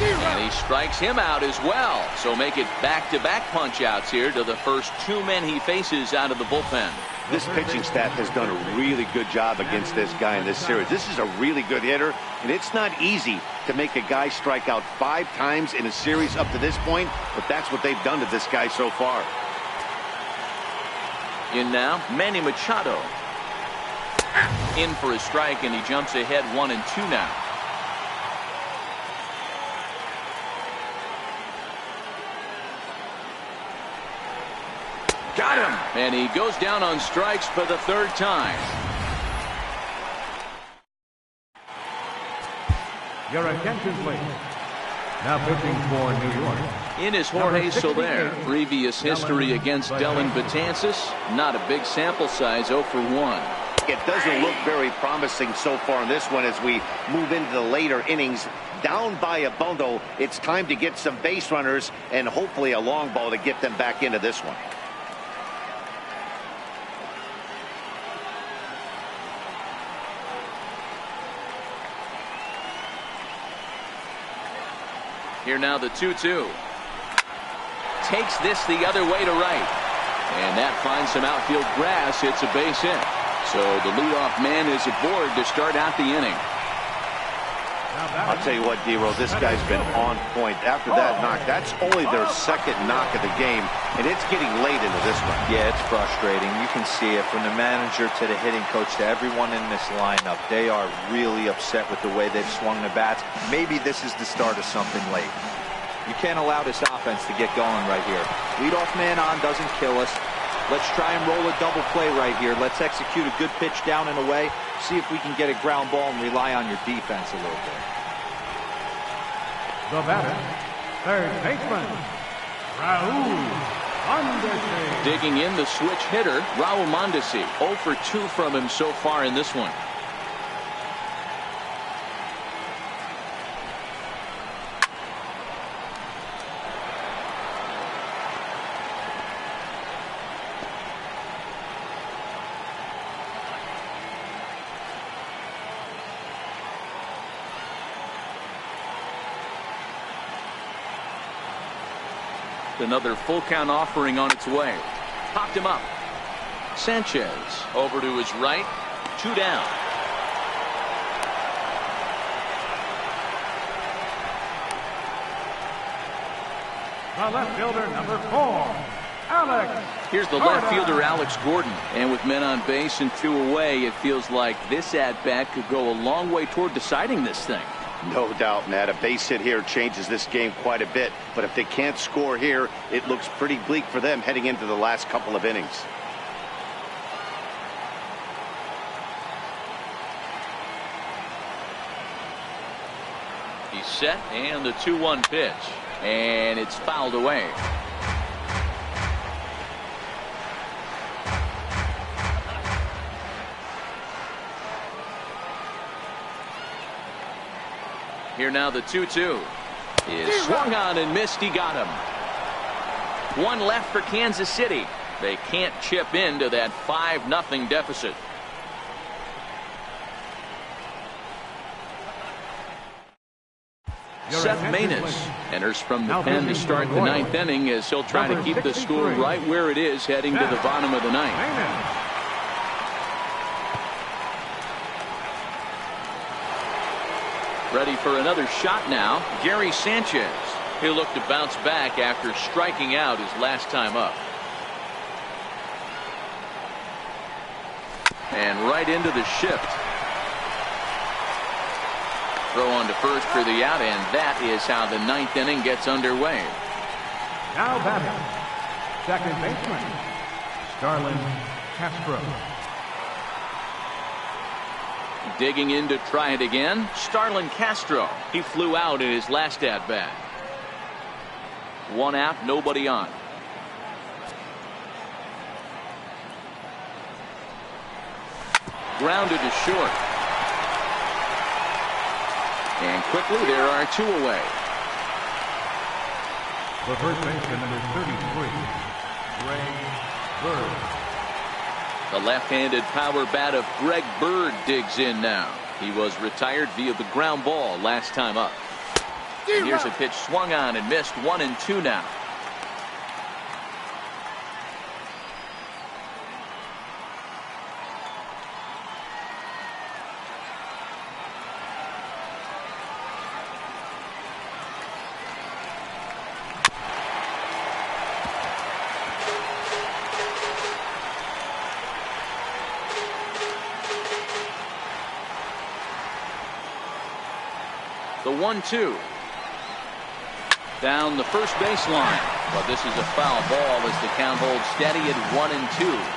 And he strikes him out as well. So make it back-to-back punch-outs here to the first 2 men he faces out of the bullpen. This pitching staff has done a really good job against this guy in this series. This is a really good hitter, and it's not easy to make a guy strike out 5 times in a series up to this point, but that's what they've done to this guy so far. In now, Manny Machado. In for a strike, and he jumps ahead 1-2 now. Got him! And he goes down on strikes for the 3rd time. Your attention, please. Now pitching for New York. In is Jorge Soler. Previous history against Dellin Betances. Not a big sample size, 0 for 1. It doesn't look very promising so far in this one as we move into the later innings. Down by a bundle, it's time to get some base runners and hopefully a long ball to get them back into this one. Here now the 2-2. Takes this the other way to right. And that finds some outfield grass. It's a base hit. So the leadoff man is aboard to start out the inning. I'll tell you what, D-Roll, this guy's been on point. After that knock, that's only their 2nd knock of the game, and it's getting late into this one. Yeah, it's frustrating. You can see it from the manager to the hitting coach to everyone in this lineup. They are really upset with the way they've swung the bats. Maybe this is the start of something late. You can't allow this offense to get going right here. Leadoff man on doesn't kill us. Let's try and roll a double play right here. Let's execute a good pitch down and away. See if we can get a ground ball and rely on your defense a little bit. The batter, 3rd baseman, Raul Mondesi. Digging in the switch hitter, Raul Mondesi. 0 for 2 from him so far in this one. Another full count offering on its way. Popped him up. Sanchez over to his right. 2 down. The left fielder, number 4, Alex. Here's the left fielder, Alex Gordon. And with men on base and 2 away, it feels like this at-bat could go a long way toward deciding this thing. No doubt, Matt. A base hit here changes this game quite a bit. But if they can't score here, it looks pretty bleak for them heading into the last couple of innings. He's set, and the 2-1 pitch, and it's fouled away. Here now the 2-2 is swung on and missed. He got him. One left for Kansas City. They can't chip into that 5-0 deficit. Seth Maness enters from the pen to start the 9th inning as he'll try to keep the score right where it is heading to the bottom of the 9th. Ready for another shot now, Gary Sanchez. He'll look to bounce back after striking out his last time up. And right into the shift. Throw on to first for the out, and that is how the 9th inning gets underway. Now batting, second baseman, Starlin Castro. Digging in to try it again, Starlin Castro. He flew out in his last at-bat. One out, nobody on. Grounded to short. And quickly there are 2 away. The first baseman, number 33, Greg Bird. The left-handed power bat of Greg Bird digs in now. He was retired via the ground ball last time up. And here's a pitch swung on and missed. 1-2 now. The 1-2 down the first baseline, but this is a foul ball as the count holds steady at 1-2.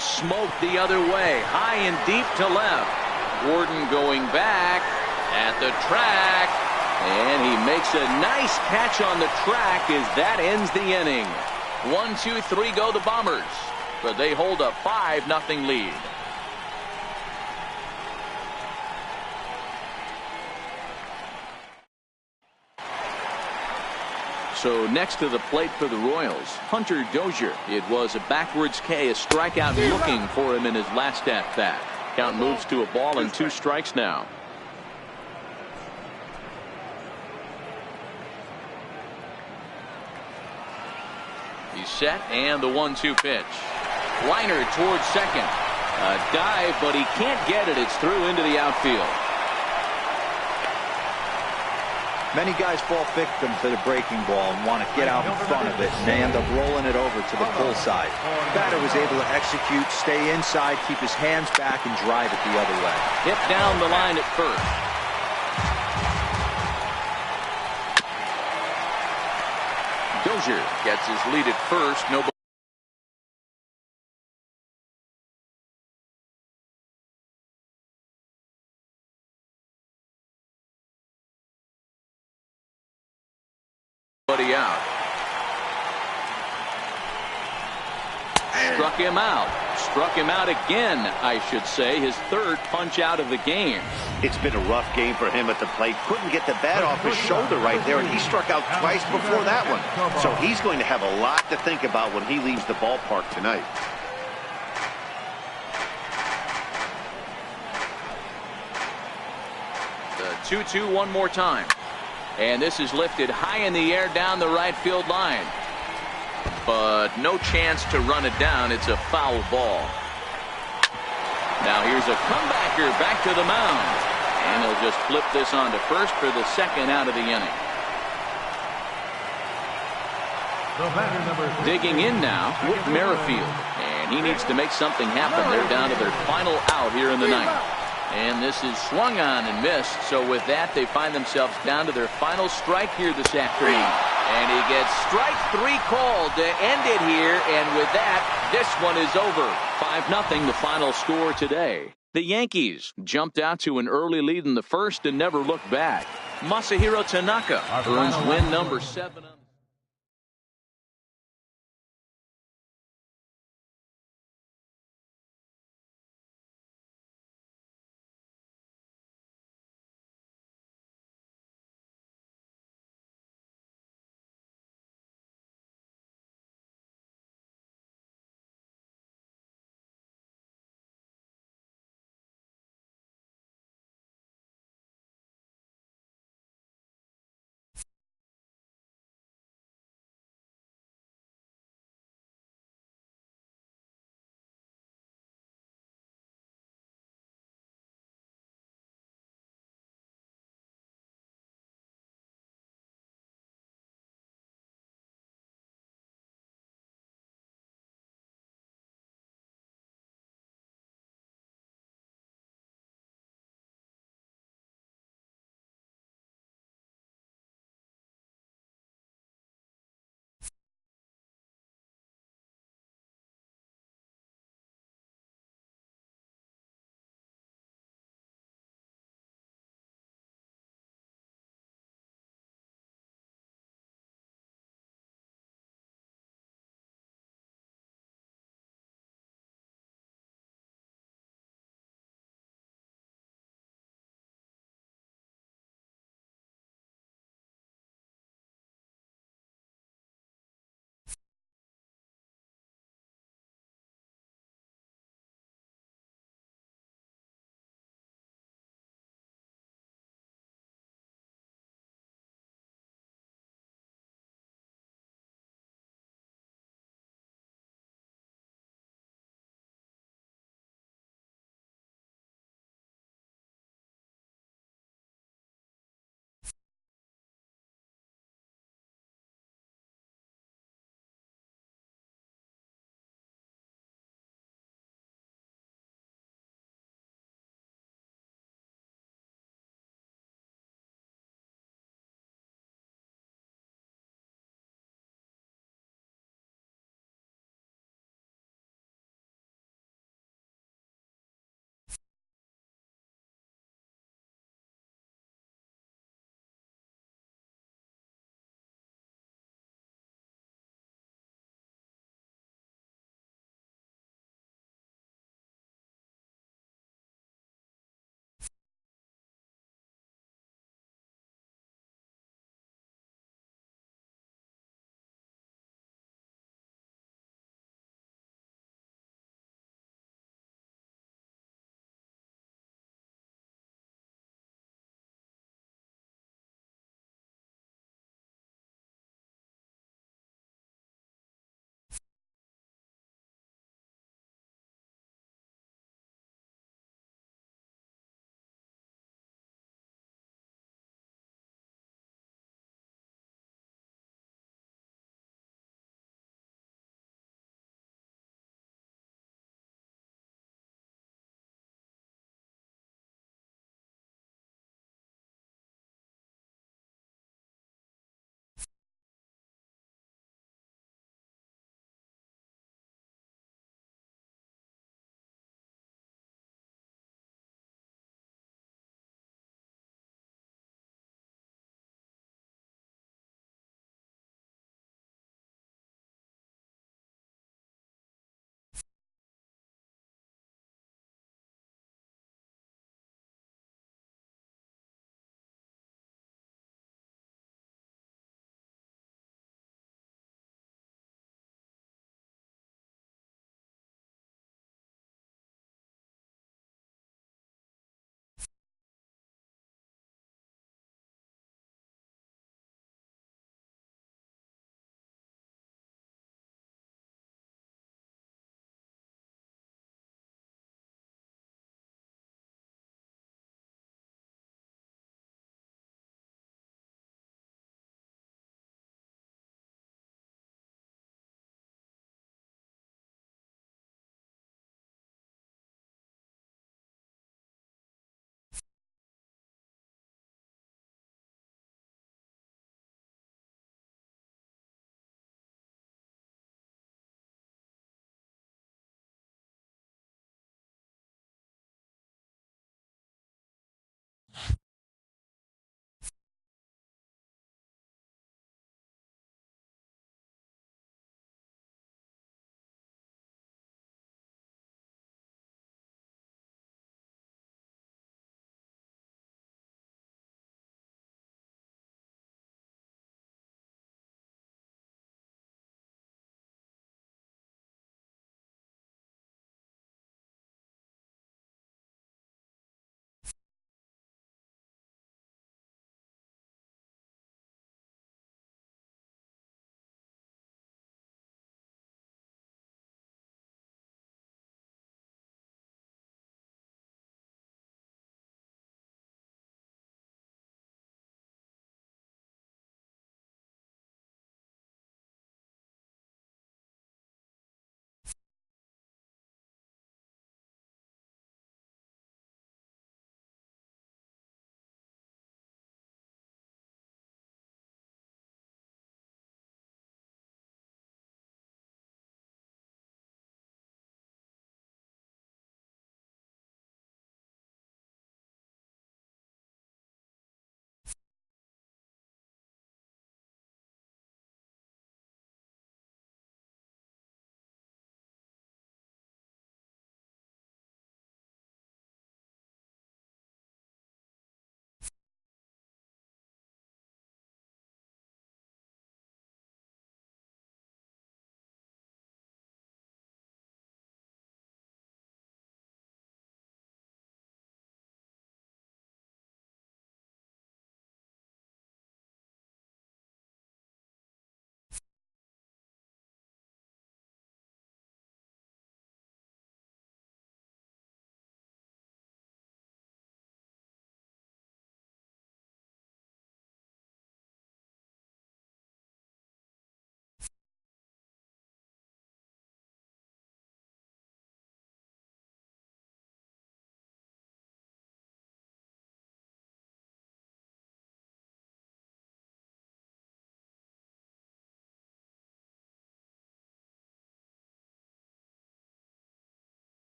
Smoked the other way, high and deep to left. Gordon going back at the track, and he makes a nice catch on the track as that ends the inning. 1-2-3 go the Bombers, but they hold a 5-0 lead. So next to the plate for the Royals, Hunter Dozier. It was a backwards K, a strikeout looking for him in his last at-bat. Count moves to a ball and 2 strikes now. He's set, and the 1-2 pitch. Liner towards second. A dive, but he can't get it. It's through into the outfield. Many guys fall victim to the breaking ball and want to get out in front of it, and they end up rolling it over to the pull side. The batter was able to execute, stay inside, keep his hands back, and drive it the other way. Hit down the line at first. Dozier gets his lead at first. Nobody out. Struck him out. Struck him out again, I should say. His 3rd punch out of the game. It's been a rough game for him at the plate. Couldn't get the bat off his shoulder right there, and he struck out twice before that one. So he's going to have a lot to think about when he leaves the ballpark tonight. The 2-2 one more time. And this is lifted high in the air down the right field line. But no chance to run it down. It's a foul ball. Now here's a comebacker back to the mound. And he'll just flip this on to first for the 2nd out of the inning. Digging in now, Whit Merrifield. And he needs to make something happen. They're down to their final out here in the 9th. And this is swung on and missed. So with that, they find themselves down to their final strike here this afternoon. And he gets strike 3 called to end it here. And with that, this one is over. 5-0 the final score today. The Yankees jumped out to an early lead in the first and never looked back. Masahiro Tanaka earns win number 7.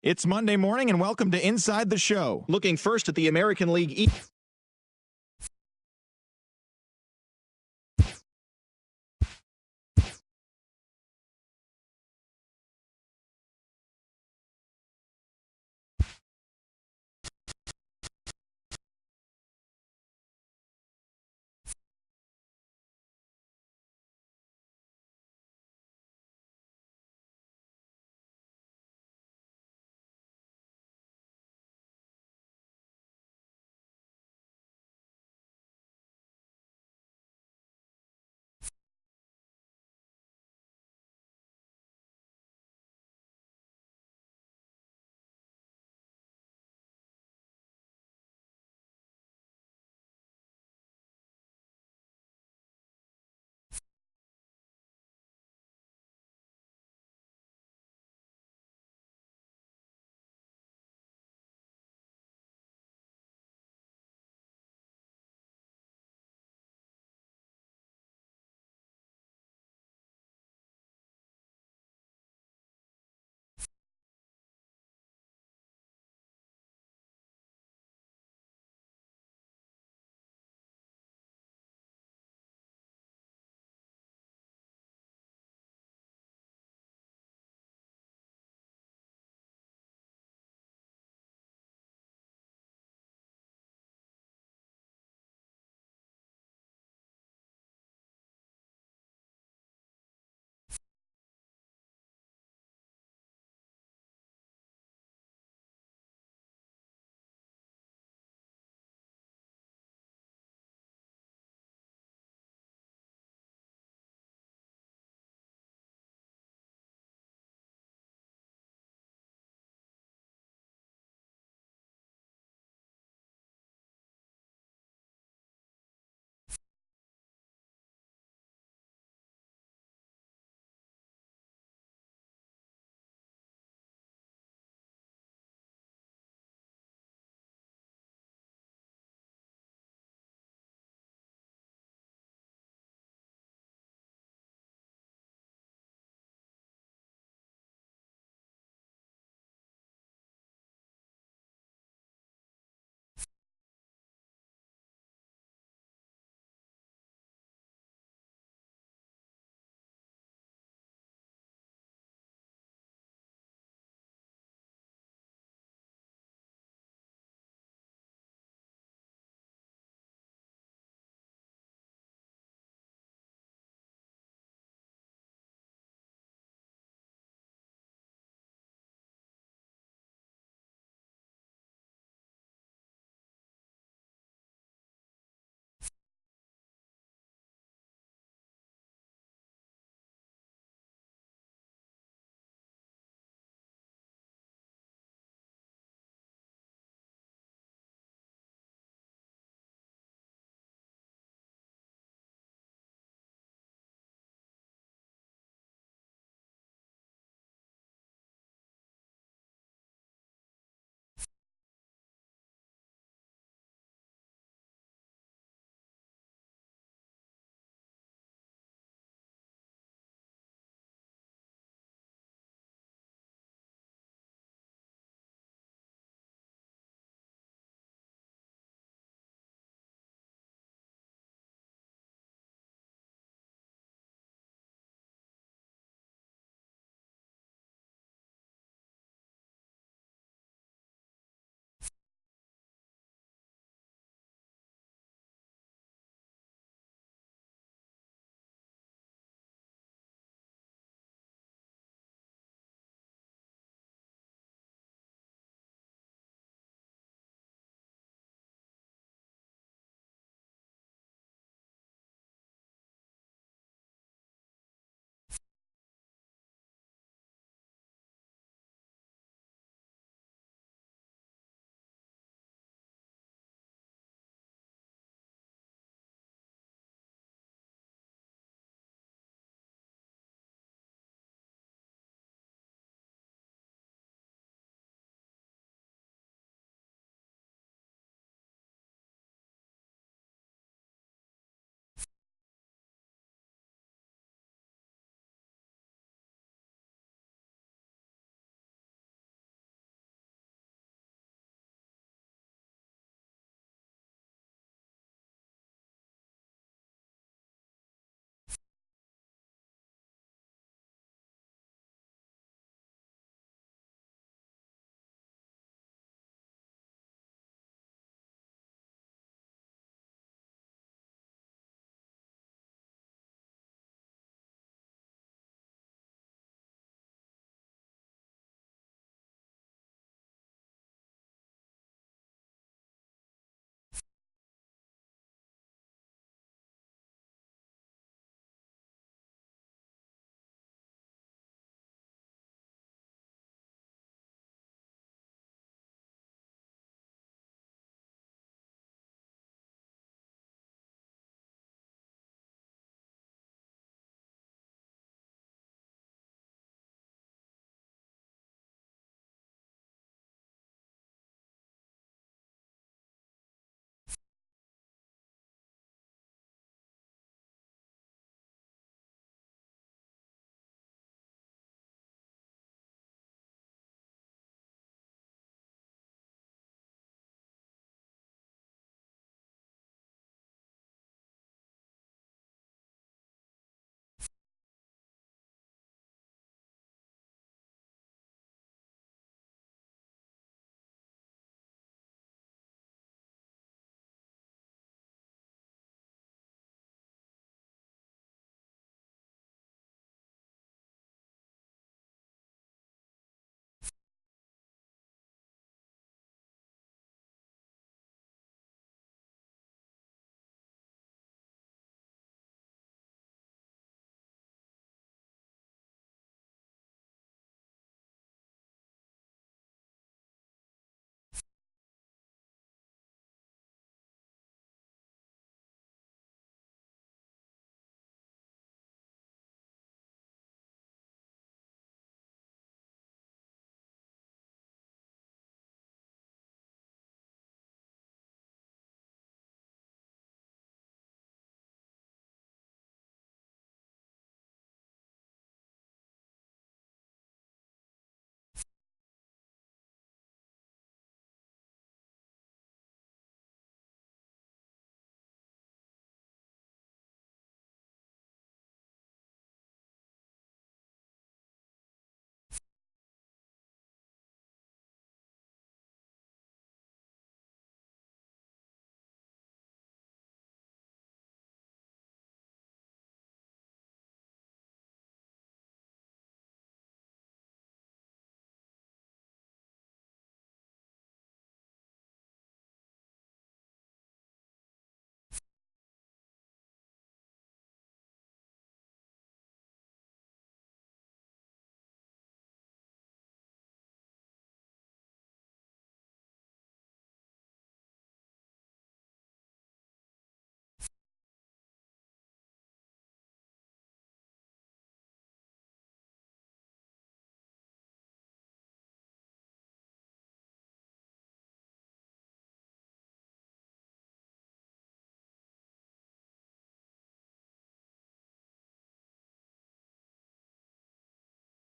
It's Monday morning, and welcome to Inside the Show. Looking first at the American League East.